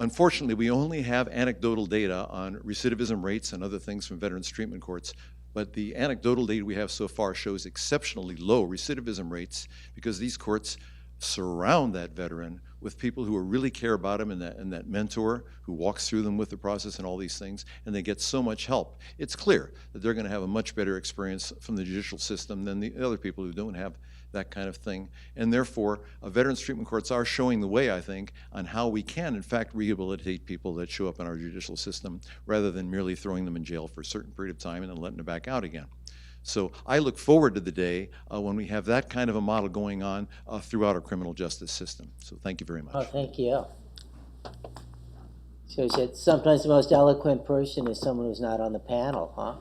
Unfortunately, we only have anecdotal data on recidivism rates and other things from Veterans Treatment Courts, but the anecdotal data we have so far shows exceptionally low recidivism rates because these courts surround that veteran with people who really care about him and that mentor who walks through them with the process and all these things, and they get so much help. It's clear that they're going to have a much better experience from the judicial system than the other people who don't have that kind of thing. And therefore, Veterans Treatment Courts are showing the way, I think, on how we can, in fact, rehabilitate people that show up in our judicial system rather than merely throwing them in jail for a certain period of time and then letting them back out again. So I look forward to the day when we have that kind of a model going on throughout our criminal justice system. So thank you very much. Oh, thank you. Shows that sometimes the most eloquent person is someone who's not on the panel, huh?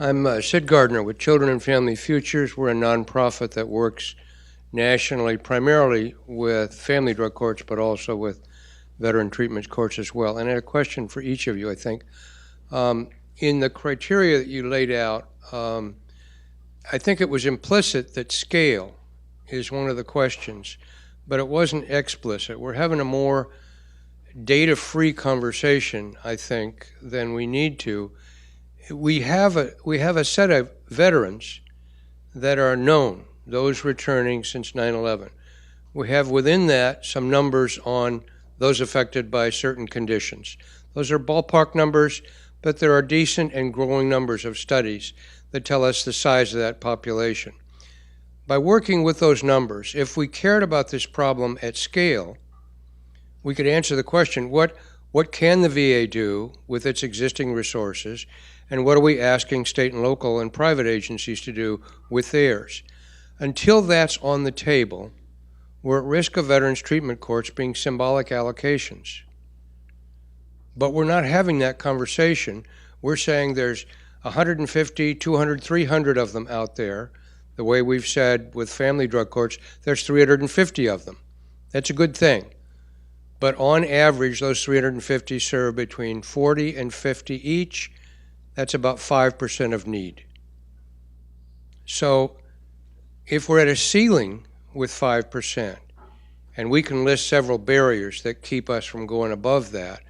I'm Sid Gardner with Children and Family Futures. We're a nonprofit that works nationally, primarily with family drug courts, but also with veteran treatment courts as well. And I had a question for each of you, I think. In the criteria that you laid out, I think it was implicit that scale is one of the questions, but it wasn't explicit. We're having a more data-free conversation, I think, than we need to. We have a set of veterans that are known, those returning since 9/11. We have within that some numbers on those affected by certain conditions. Those are ballpark numbers, but there are decent and growing numbers of studies that tell us the size of that population. By working with those numbers, if we cared about this problem at scale, we could answer the question, what can the VA do with its existing resources, and what are we asking state and local and private agencies to do with theirs? Until that's on the table, we're at risk of Veterans Treatment Courts being symbolic allocations. But we're not having that conversation. We're saying there's 150, 200, 300 of them out there. The way we've said with family drug courts, there's 350 of them. That's a good thing. But on average, those 350 serve between 40 and 50 each. That's about 5% of need. So if we're at a ceiling with 5%, and we can list several barriers that keep us from going above that,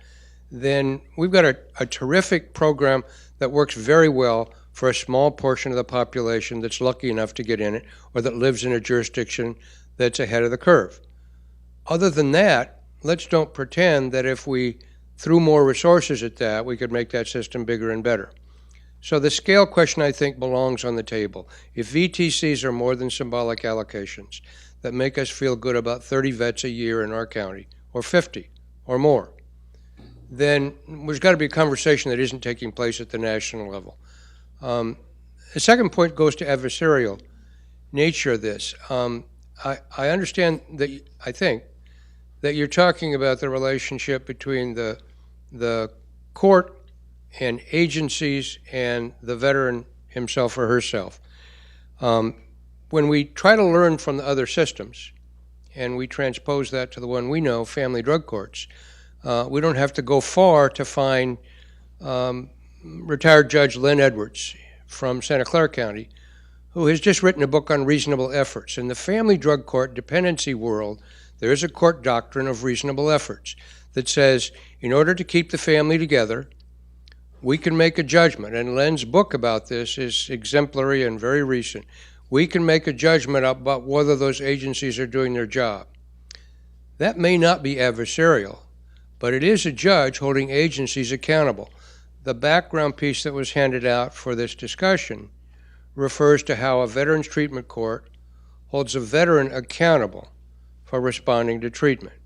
then we've got a terrific program that works very well for a small portion of the population that's lucky enough to get in it or that lives in a jurisdiction that's ahead of the curve. Other than that, let's don't pretend that if we threw more resources at that, we could make that system bigger and better. So the scale question, I think, belongs on the table. If VTCs are more than symbolic allocations that make us feel good about 30 vets a year in our county, or 50 or more, then there's got to be a conversation that isn't taking place at the national level. The second point goes to adversarial nature of this. I understand that, I think, that you're talking about the relationship between the court and agencies and the veteran himself or herself. When we try to learn from the other systems and we transpose that to the one we know, family drug courts, we don't have to go far to find retired Judge Lynn Edwards from Santa Clara County, who has just written a book on reasonable efforts. In the family drug court dependency world, there is a court doctrine of reasonable efforts that says in order to keep the family together, we can make a judgment, and Len's book about this is exemplary and very recent. We can make a judgment about whether those agencies are doing their job. That may not be adversarial, but it is a judge holding agencies accountable. The background piece that was handed out for this discussion refers to how a Veterans Treatment Court holds a veteran accountable for responding to treatment.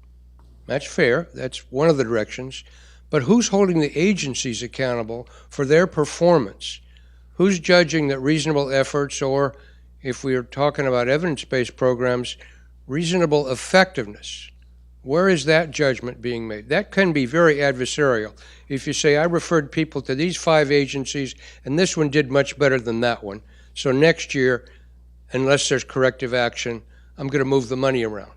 That's fair, that's one of the directions, but who's holding the agencies accountable for their performance? Who's judging that reasonable efforts, or if we are talking about evidence-based programs, reasonable effectiveness? Where is that judgment being made? That can be very adversarial. If you say, I referred people to these 5 agencies, and this one did much better than that one, so next year, unless there's corrective action, I'm going to move the money around.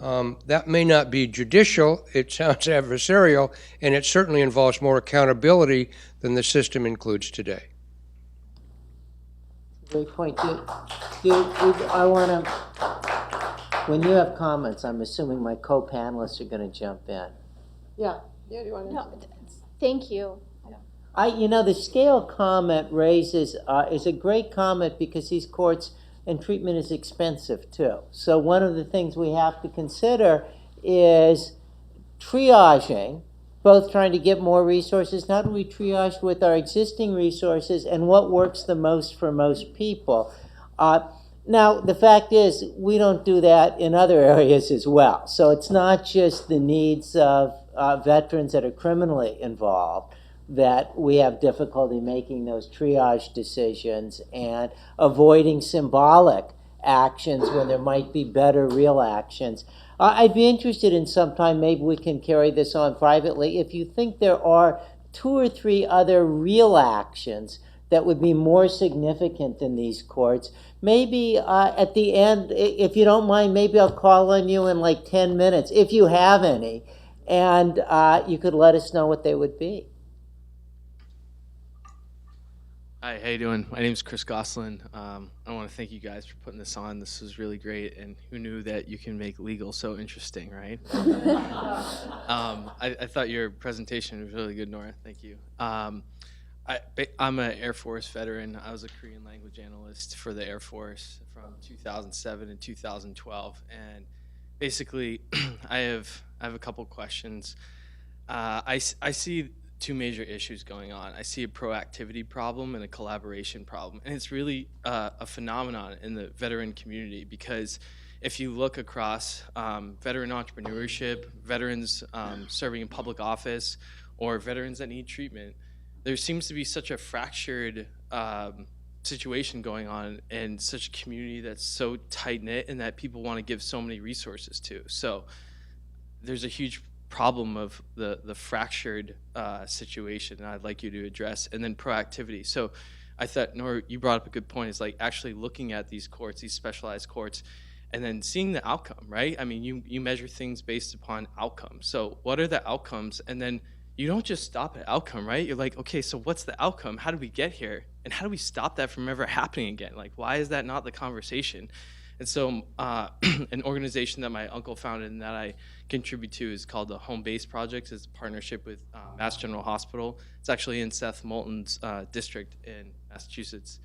That may not be judicial, it sounds adversarial, and it certainly involves more accountability than the system includes today. Great point. I want to, when you have comments, I'm assuming my co-panelists are going to jump in. Yeah. Yeah, do you want to? No, thank you. The scale comment raises, is a great comment because these courts and treatment is expensive too. So one of the things we have to consider is triaging, both trying to get more resources. How do we triage with our existing resources and what works the most for most people? Now, the fact is, we don't do that in other areas as well. So it's not just the needs of veterans that are criminally involved that we have difficulty making those triage decisions and avoiding symbolic actions when there might be better real actions. I'd be interested in sometime, maybe we can carry this on privately, if you think there are 2 or 3 other real actions that would be more significant than these courts. Maybe at the end, if you don't mind, maybe I'll call on you in like 10 minutes, if you have any, and you could let us know what they would be. Hi, how you doing? My name is Chris Goslin. I want to thank you guys for putting this on. This was really great, and who knew that you can make legal so interesting, right? I thought your presentation was really good, Nora. Thank you. I'm an Air Force veteran. I was a Korean language analyst for the Air Force from 2007 to 2012, and basically, I have a couple questions. I see 2 major issues going on. I see a proactivity problem and a collaboration problem. And it's really a phenomenon in the veteran community because if you look across veteran entrepreneurship, veterans serving in public office, or veterans that need treatment, there seems to be such a fractured situation going on in such a community that's so tight-knit and that people want to give so many resources to. So there's a huge problem of the fractured situation that I'd like you to address, and then proactivity. So I thought, Nora, you brought up a good point, is like actually looking at these courts, these specialized courts, and then seeing the outcome, right? I mean, you measure things based upon outcomes. So what are the outcomes? And then you don't just stop at outcome, right? You're like, okay, so what's the outcome? How did we get here? And how do we stop that from ever happening again? Like, why is that not the conversation? And so an organization that my uncle founded and that I contribute to is called the Home Base Project. It's a partnership with Mass General Hospital. It's actually in Seth Moulton's district in Massachusetts.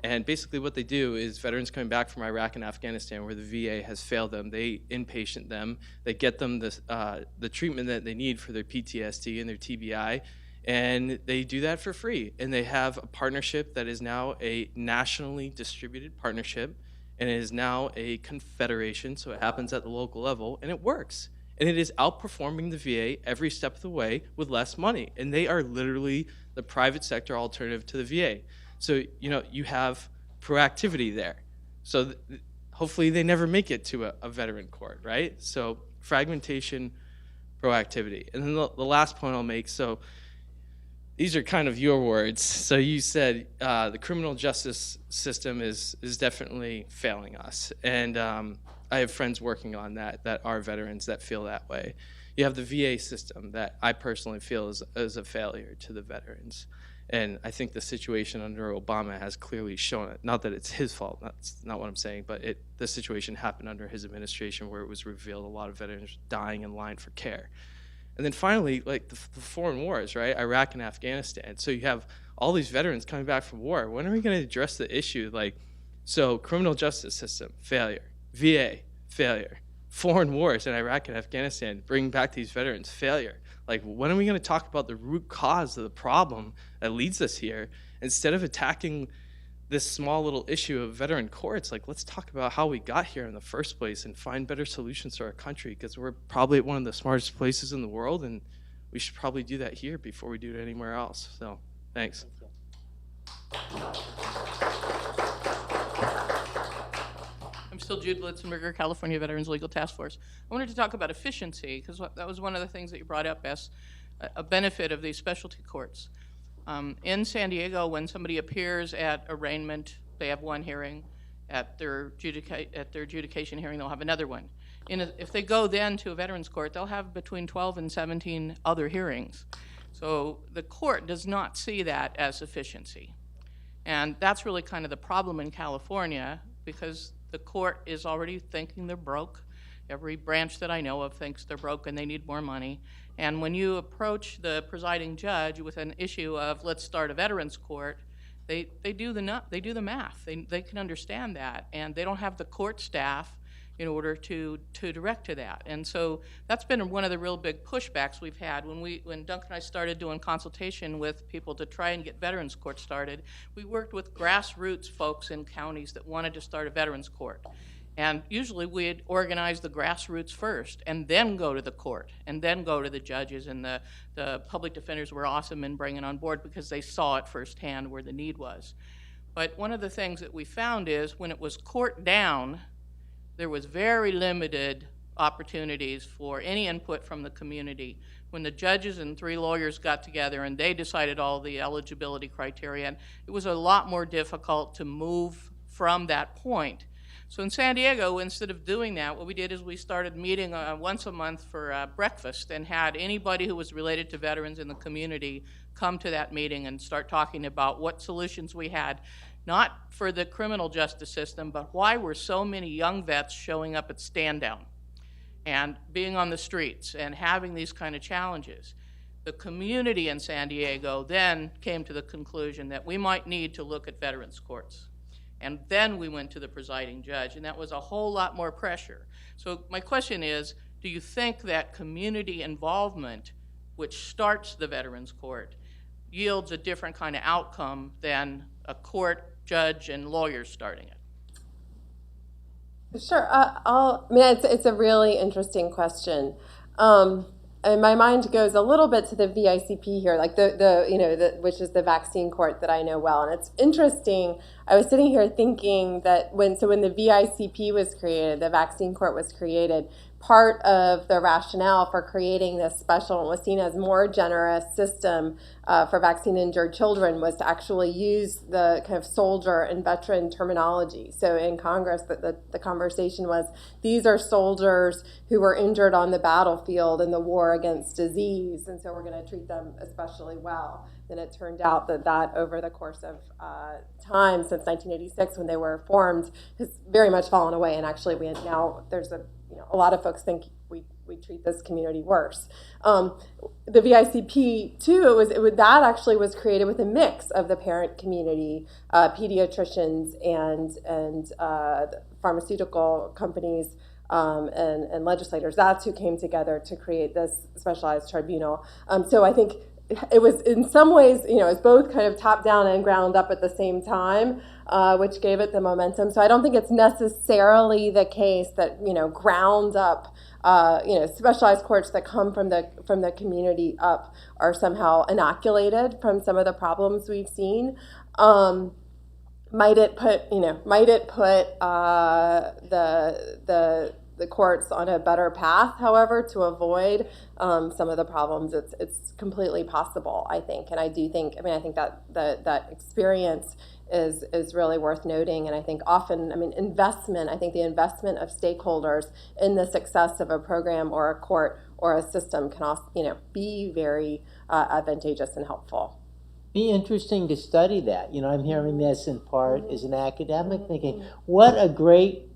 And basically what they do is veterans coming back from Iraq and Afghanistan where the VA has failed them, they inpatient them, they get them the treatment that they need for their PTSD and their TBI, and they do that for free. And they have a partnership that is now a nationally distributed partnership, and it is now a confederation, so it happens at the local level, and it works. And it is outperforming the VA every step of the way with less money. And they are literally the private sector alternative to the VA. So, you have proactivity there. So hopefully they never make it to a veteran court, right? So fragmentation, proactivity. And then the last point I'll make, so these are kind of your words. So you said the criminal justice system is definitely failing us. And I have friends working on that are veterans that feel that way. You have the VA system that I personally feel is a failure to the veterans. And I think the situation under Obama has clearly shown it. Not that it's his fault, that's not what I'm saying, but the situation happened under his administration where it was revealed a lot of veterans dying in line for care. And then finally, like the foreign wars, right? Iraq and Afghanistan. So you have all these veterans coming back from war. When are we going to address the issue? So criminal justice system, failure. VA, failure. Foreign wars in Iraq and Afghanistan, bringing back these veterans, failure. When are we going to talk about the root cause of the problem that leads us here? Instead of attacking this small little issue of veteran courts, let's talk about how we got here in the first place and find better solutions for our country, because we're probably one of the smartest places in the world, and we should probably do that here before we do it anywhere else. So, thanks. I'm still Jude Litzenberger, California Veterans Legal Task Force. I wanted to talk about efficiency, because that was one of the things that you brought up as a benefit of these specialty courts. In San Diego, when somebody appears at arraignment, they have one hearing. At their adjudication hearing, they'll have another one. If they go then to a veterans court, they'll have between 12 and 17 other hearings. So the court does not see that as efficiency. And that's really kind of the problem in California, because the court is already thinking they're broke. Every branch that I know of thinks they're broke and they need more money. And when you approach the presiding judge with an issue of let's start a veterans court, they do the math. They can understand that, and they don't have the court staff in order to direct to that. And so that's been one of the real big pushbacks we've had. When Duncan and I started doing consultation with people to try and get veterans court started, we worked with grassroots folks in counties that wanted to start a veterans court. And usually we'd organize the grassroots first and then go to the court and then go to the judges, and the public defenders were awesome in bringing on board because they saw it firsthand where the need was. But one of the things that we found is when it was court down, there was very limited opportunities for any input from the community. When the judges and 3 lawyers got together and they decided all the eligibility criteria, it was a lot more difficult to move from that point. So in San Diego, instead of doing that, what we did is we started meeting once a month for breakfast, and had anybody who was related to veterans in the community come to that meeting and start talking about what solutions we had, not for the criminal justice system, but why were so many young vets showing up at stand down and being on the streets and having these kind of challenges. The community in San Diego then came to the conclusion that we might need to look at veterans courts. And then we went to the presiding judge, and that was a whole lot more pressure. So my question is, do you think that community involvement, which starts the veterans court, yields a different kind of outcome than a court, judge, and lawyers starting it? Sure. It's a really interesting question. And my mind goes a little bit to the VICP here, like which is the vaccine court that I know well. And it's interesting. I was sitting here thinking that when the VICP was created, the vaccine court was created, part of the rationale for creating this special, was seen as more generous system for vaccine-injured children, was to actually use the kind of soldier and veteran terminology. So in Congress, the conversation was, these are soldiers who were injured on the battlefield in the war against disease, and so we're going to treat them especially well. Then it turned out that over the course of time, since 1986 when they were formed, has very much fallen away. And actually, there's a lot of folks think we treat this community worse. The VICP too, that actually was created with a mix of the parent community, pediatricians, and pharmaceutical companies, and legislators. That's who came together to create this specialized tribunal. So I think it was, in some ways, it's both kind of top down and ground up at the same time, which gave it the momentum. So I don't think it's necessarily the case that ground up, specialized courts that come from the community up are somehow inoculated from some of the problems we've seen. Might it put the courts on a better path, however, to avoid some of the problems? It's completely possible, I think. And I do think, I think that experience is really worth noting. And I think often, the investment of stakeholders in the success of a program or a court or a system can also, be very advantageous and helpful. Be interesting to study that. I'm hearing this in part as an academic, thinking, what a great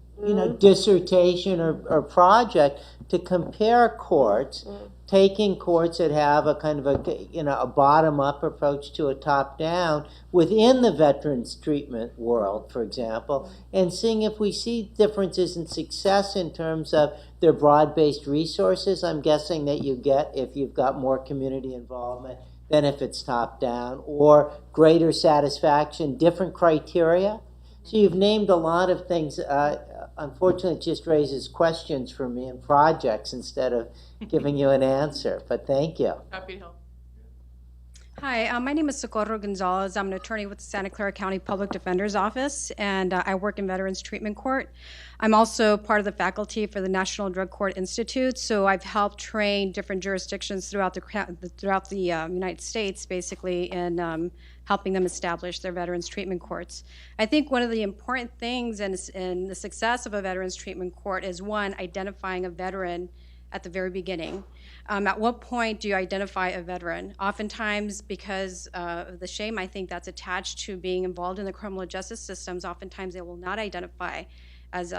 dissertation or project to compare courts, taking courts that have a kind of a bottom-up approach to a top-down within the veterans treatment world, for example, and seeing if we see differences in success in terms of their broad-based resources. I'm guessing that you get if you've got more community involvement than if it's top-down, or greater satisfaction, different criteria. So you've named a lot of things. Unfortunately, it just raises questions for me and projects instead of giving you an answer. But thank you. Happy to help. Hi, my name is Socorro Gonzalez. I'm an attorney with the Santa Clara County Public Defender's Office, and I work in Veterans Treatment Court. I'm also part of the faculty for the National Drug Court Institute, so I've helped train different jurisdictions throughout the United States, basically, in helping them establish their veterans treatment courts. I think one of the important things in the success of a veterans treatment court is, one, identifying a veteran at the very beginning. At what point do you identify a veteran? Oftentimes, because of the shame, I think, that's attached to being involved in the criminal justice systems, oftentimes they will not identify as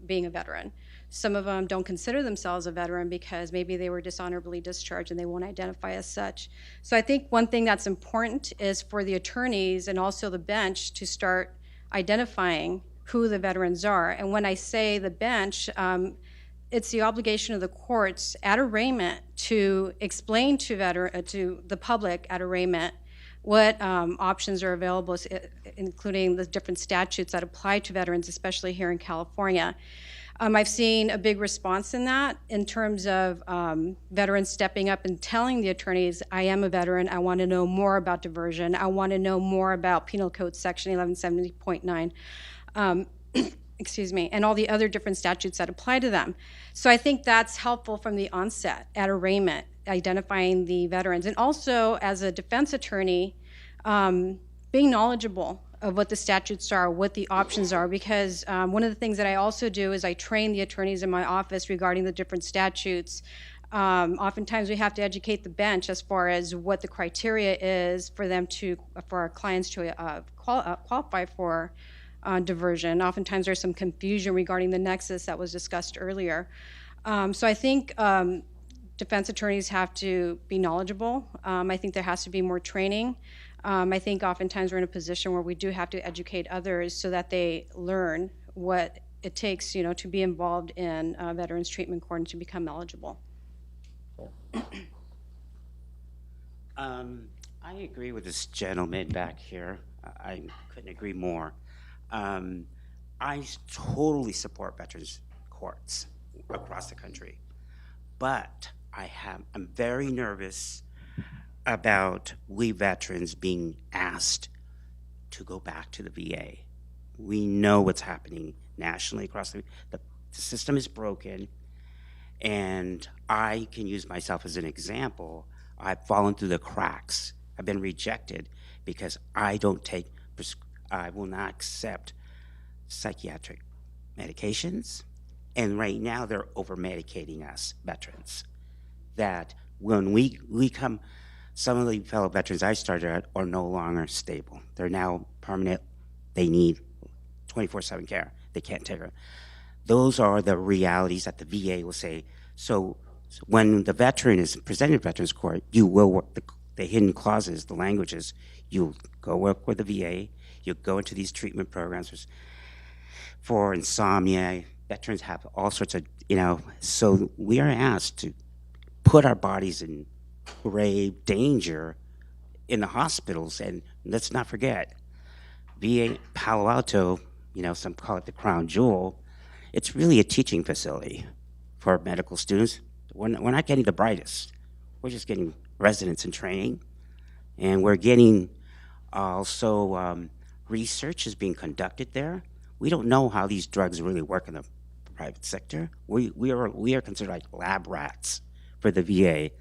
being a veteran. Some of them don't consider themselves a veteran because maybe they were dishonorably discharged and they won't identify as such. So I think one thing that's important is for the attorneys and also the bench to start identifying who the veterans are. And when I say the bench, it's the obligation of the courts at arraignment to explain to the public at arraignment what options are available, including the different statutes that apply to veterans, especially here in California. I've seen a big response in that in terms of veterans stepping up and telling the attorneys, I am a veteran, I want to know more about diversion, I want to know more about Penal Code Section 1170.9. Excuse me, and all the other different statutes that apply to them. So I think that's helpful from the onset at arraignment, identifying the veterans. And also, as a defense attorney, being knowledgeable of what the statutes are, what the options are, because one of the things that I also do is I train the attorneys in my office regarding the different statutes. Oftentimes we have to educate the bench as far as what the criteria is for our clients to qualify for diversion. Oftentimes there's some confusion regarding the nexus that was discussed earlier. So I think defense attorneys have to be knowledgeable. I think there has to be more training. I think oftentimes we're in a position where we do have to educate others so that they learn what it takes, to be involved in veterans treatment court and to become eligible. I agree with this gentleman back here. I couldn't agree more. I totally support veterans courts across the country, but I'm very nervous about we veterans being asked to go back to the VA. We know what's happening nationally across the system is broken, and I can use myself as an example. I've fallen through the cracks. I've been rejected because I will not accept psychiatric medications. And right now they're over-medicating us, veterans. That when we come, some of the fellow veterans I started at are no longer stable. They're now permanent. They need 24/7 care. They can't take it. Those are the realities that the VA will say. So when the veteran is presented in Veterans Court, you will work the hidden clauses, the languages. You'll go work with the VA. You'll go into these treatment programs for insomnia. Veterans have all sorts of, so we are asked to put our bodies in grave danger in the hospitals. And let's not forget, VA Palo Alto, some call it the crown jewel, it's really a teaching facility for medical students. We're not getting the brightest. We're just getting residents in training. And we're getting also research is being conducted there. We don't know how these drugs really work in the private sector. We are considered like lab rats for the VA.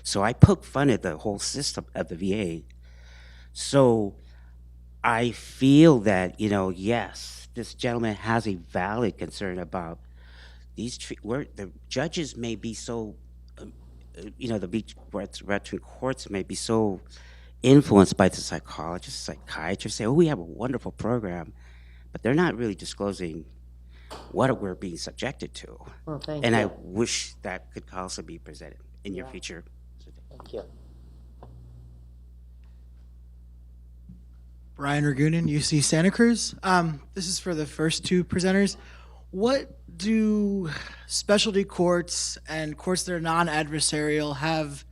So I poke fun at the whole system of the VA. So I feel that, yes, this gentleman has a valid concern about these where the judges may be so, the veteran courts may be so influenced by the psychologists, psychiatrists, say, oh, we have a wonderful program, but they're not really disclosing what we're being subjected to. Well, thank and you. I wish that could also be presented in your future. Thank you. Brian Ragunin, UC Santa Cruz. This is for the first two presenters. What do specialty courts and courts that are non-adversarial have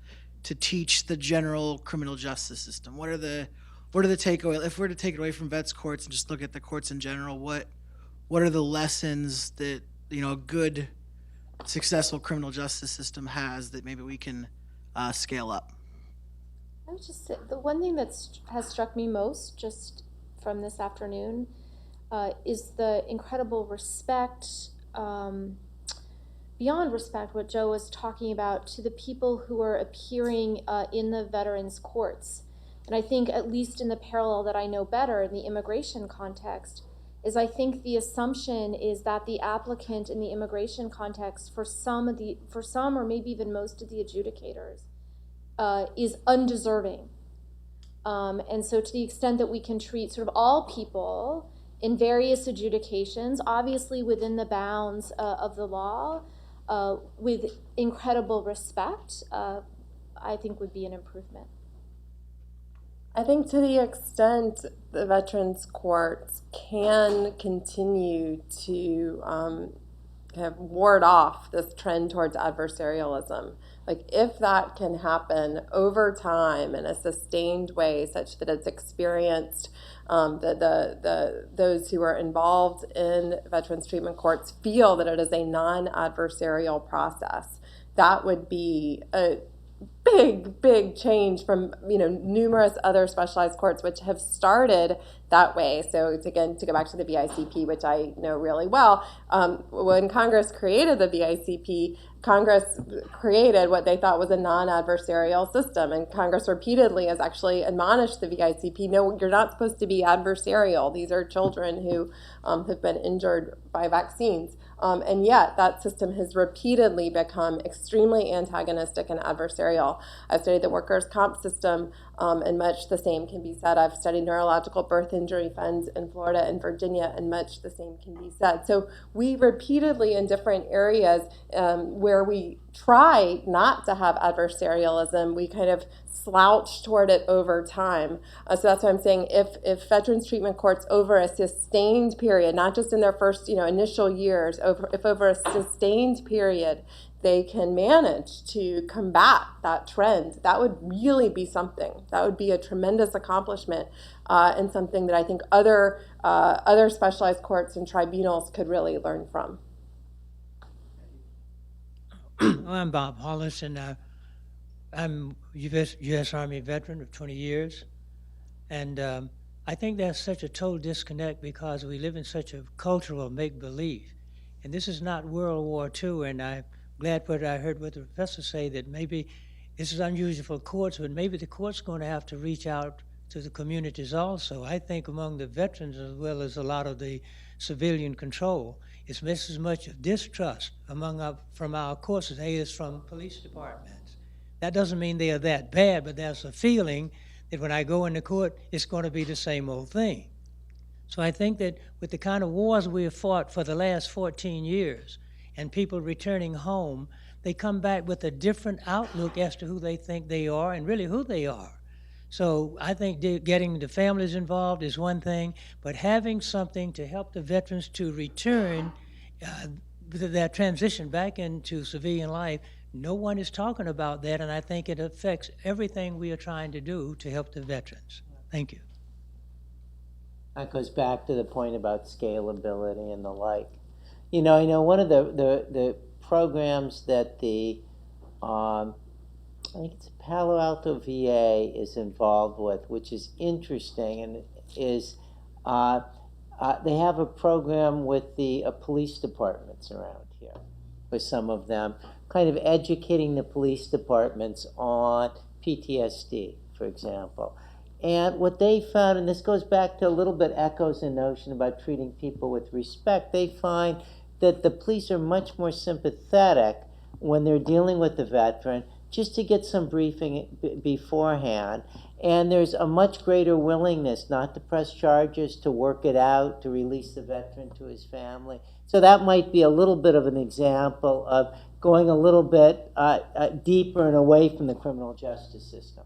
to teach the general criminal justice system? What are the takeaway? If we're to take it away from vets courts and just look at the courts in general, what are the lessons that a good, successful criminal justice system has that maybe we can scale up? I would just say the one thing that has struck me most just from this afternoon is the incredible respect, beyond respect, what Joe was talking about, to the people who are appearing in the veterans' courts. And I think, at least in the parallel that I know better in the immigration context, is I think the assumption is that the applicant in the immigration context, for some or maybe even most of the adjudicators, is undeserving. And so to the extent that we can treat sort of all people in various adjudications, obviously within the bounds of the law, with incredible respect, I think would be an improvement. I think to the extent the Veterans Courts can continue to kind of ward off this trend towards adversarialism, like if that can happen over time in a sustained way such that it's experienced, those who are involved in Veterans Treatment Courts feel that it is a non-adversarial process, that would be a big change from numerous other specialized courts which have started that way. So to go back to the VICP, which I know really well, when Congress created the VICP, Congress created what they thought was a non-adversarial system, and Congress repeatedly has actually admonished the VICP, no, you're not supposed to be adversarial. These are children who have been injured by vaccines. And yet that system has repeatedly become extremely antagonistic and adversarial. I've studied the workers' comp system, and much the same can be said. I've studied neurological birth injury funds in Florida and Virginia, and much the same can be said. So we repeatedly in different areas where we try not to have adversarialism, we kind of slouch toward it over time. So that's why I'm saying if Veterans Treatment Courts over a sustained period, not just in their first initial years, if over a sustained period they can manage to combat that trend, that would really be something. That would be a tremendous accomplishment, and something that I think other specialized courts and tribunals could really learn from. Well, I'm Bob Hollis, and I'm U.S. Army veteran of 20 years. And I think there's such a total disconnect because we live in such a cultural make-believe. And this is not World War II, and I'm glad I heard what the professor say, that maybe this is unusual for courts, but maybe the court's going to have to reach out to the communities also. I think among the veterans, as well as a lot of the civilian control, it's just as much of distrust from our courts as there is from police departments. That doesn't mean they are that bad, but there's a feeling that when I go into court, it's going to be the same old thing. So I think that with the kind of wars we have fought for the last 14 years, and people returning home, they come back with a different outlook as to who they think they are and really who they are. So I think getting the families involved is one thing, but having something to help the veterans to return that transition back into civilian life, no one is talking about that, and I think it affects everything we are trying to do to help the veterans. Thank you. That goes back to the point about scalability and the like. I know one of the programs that I think it's Palo Alto VA is involved with, which is interesting, and is they have a program with the police departments around here, with some of them, kind of educating the police departments on PTSD, for example. And what they found, and this goes back to a little bit echoes the notion about treating people with respect, they find that the police are much more sympathetic when they're dealing with the veteran, just to get some briefing beforehand. And there's a much greater willingness not to press charges, to work it out, to release the veteran to his family. So that might be a little bit of an example of going a little bit deeper and away from the criminal justice system.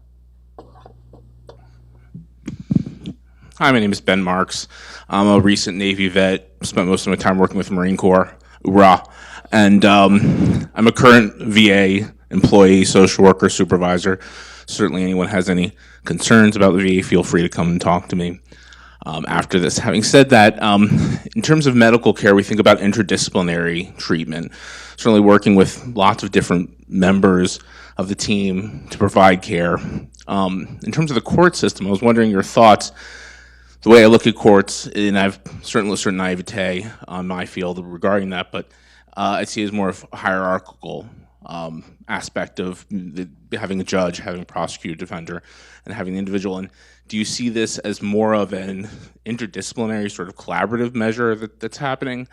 Hi, my name is Ben Marks. I'm a recent Navy vet, spent most of my time working with the Marine Corps, URA, and I'm a current VA employee, social worker, supervisor. Certainly anyone has any concerns about the VA, feel free to come and talk to me after this. Having said that, in terms of medical care, we think about interdisciplinary treatment, certainly working with lots of different members of the team to provide care. In terms of the court system, I was wondering your thoughts. The way I look at courts, and I've certainly a certain naivete on my field regarding that, but I see it as more of a hierarchical aspect of having a judge, having a prosecutor, defender, and having the individual. And do you see this as more of an interdisciplinary sort of collaborative measure that's happening,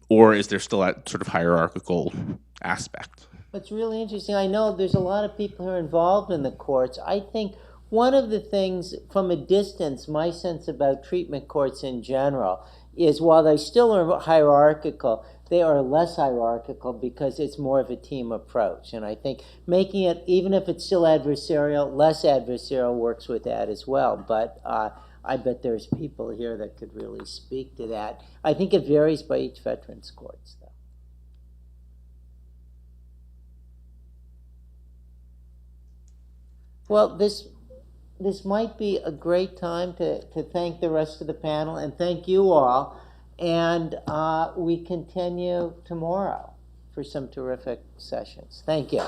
or is there still that sort of hierarchical aspect? It's really interesting. I know there's a lot of people who are involved in the courts. I think one of the things from a distance, my sense about treatment courts in general is while they still are hierarchical, they are less hierarchical because it's more of a team approach. And I think making it, even if it's still adversarial, less adversarial works with that as well. But I bet there's people here that could really speak to that. I think it varies by each veterans courts, though. Well, this might be a great time to thank the rest of the panel and thank you all. And we continue tomorrow for some terrific sessions. Thank you.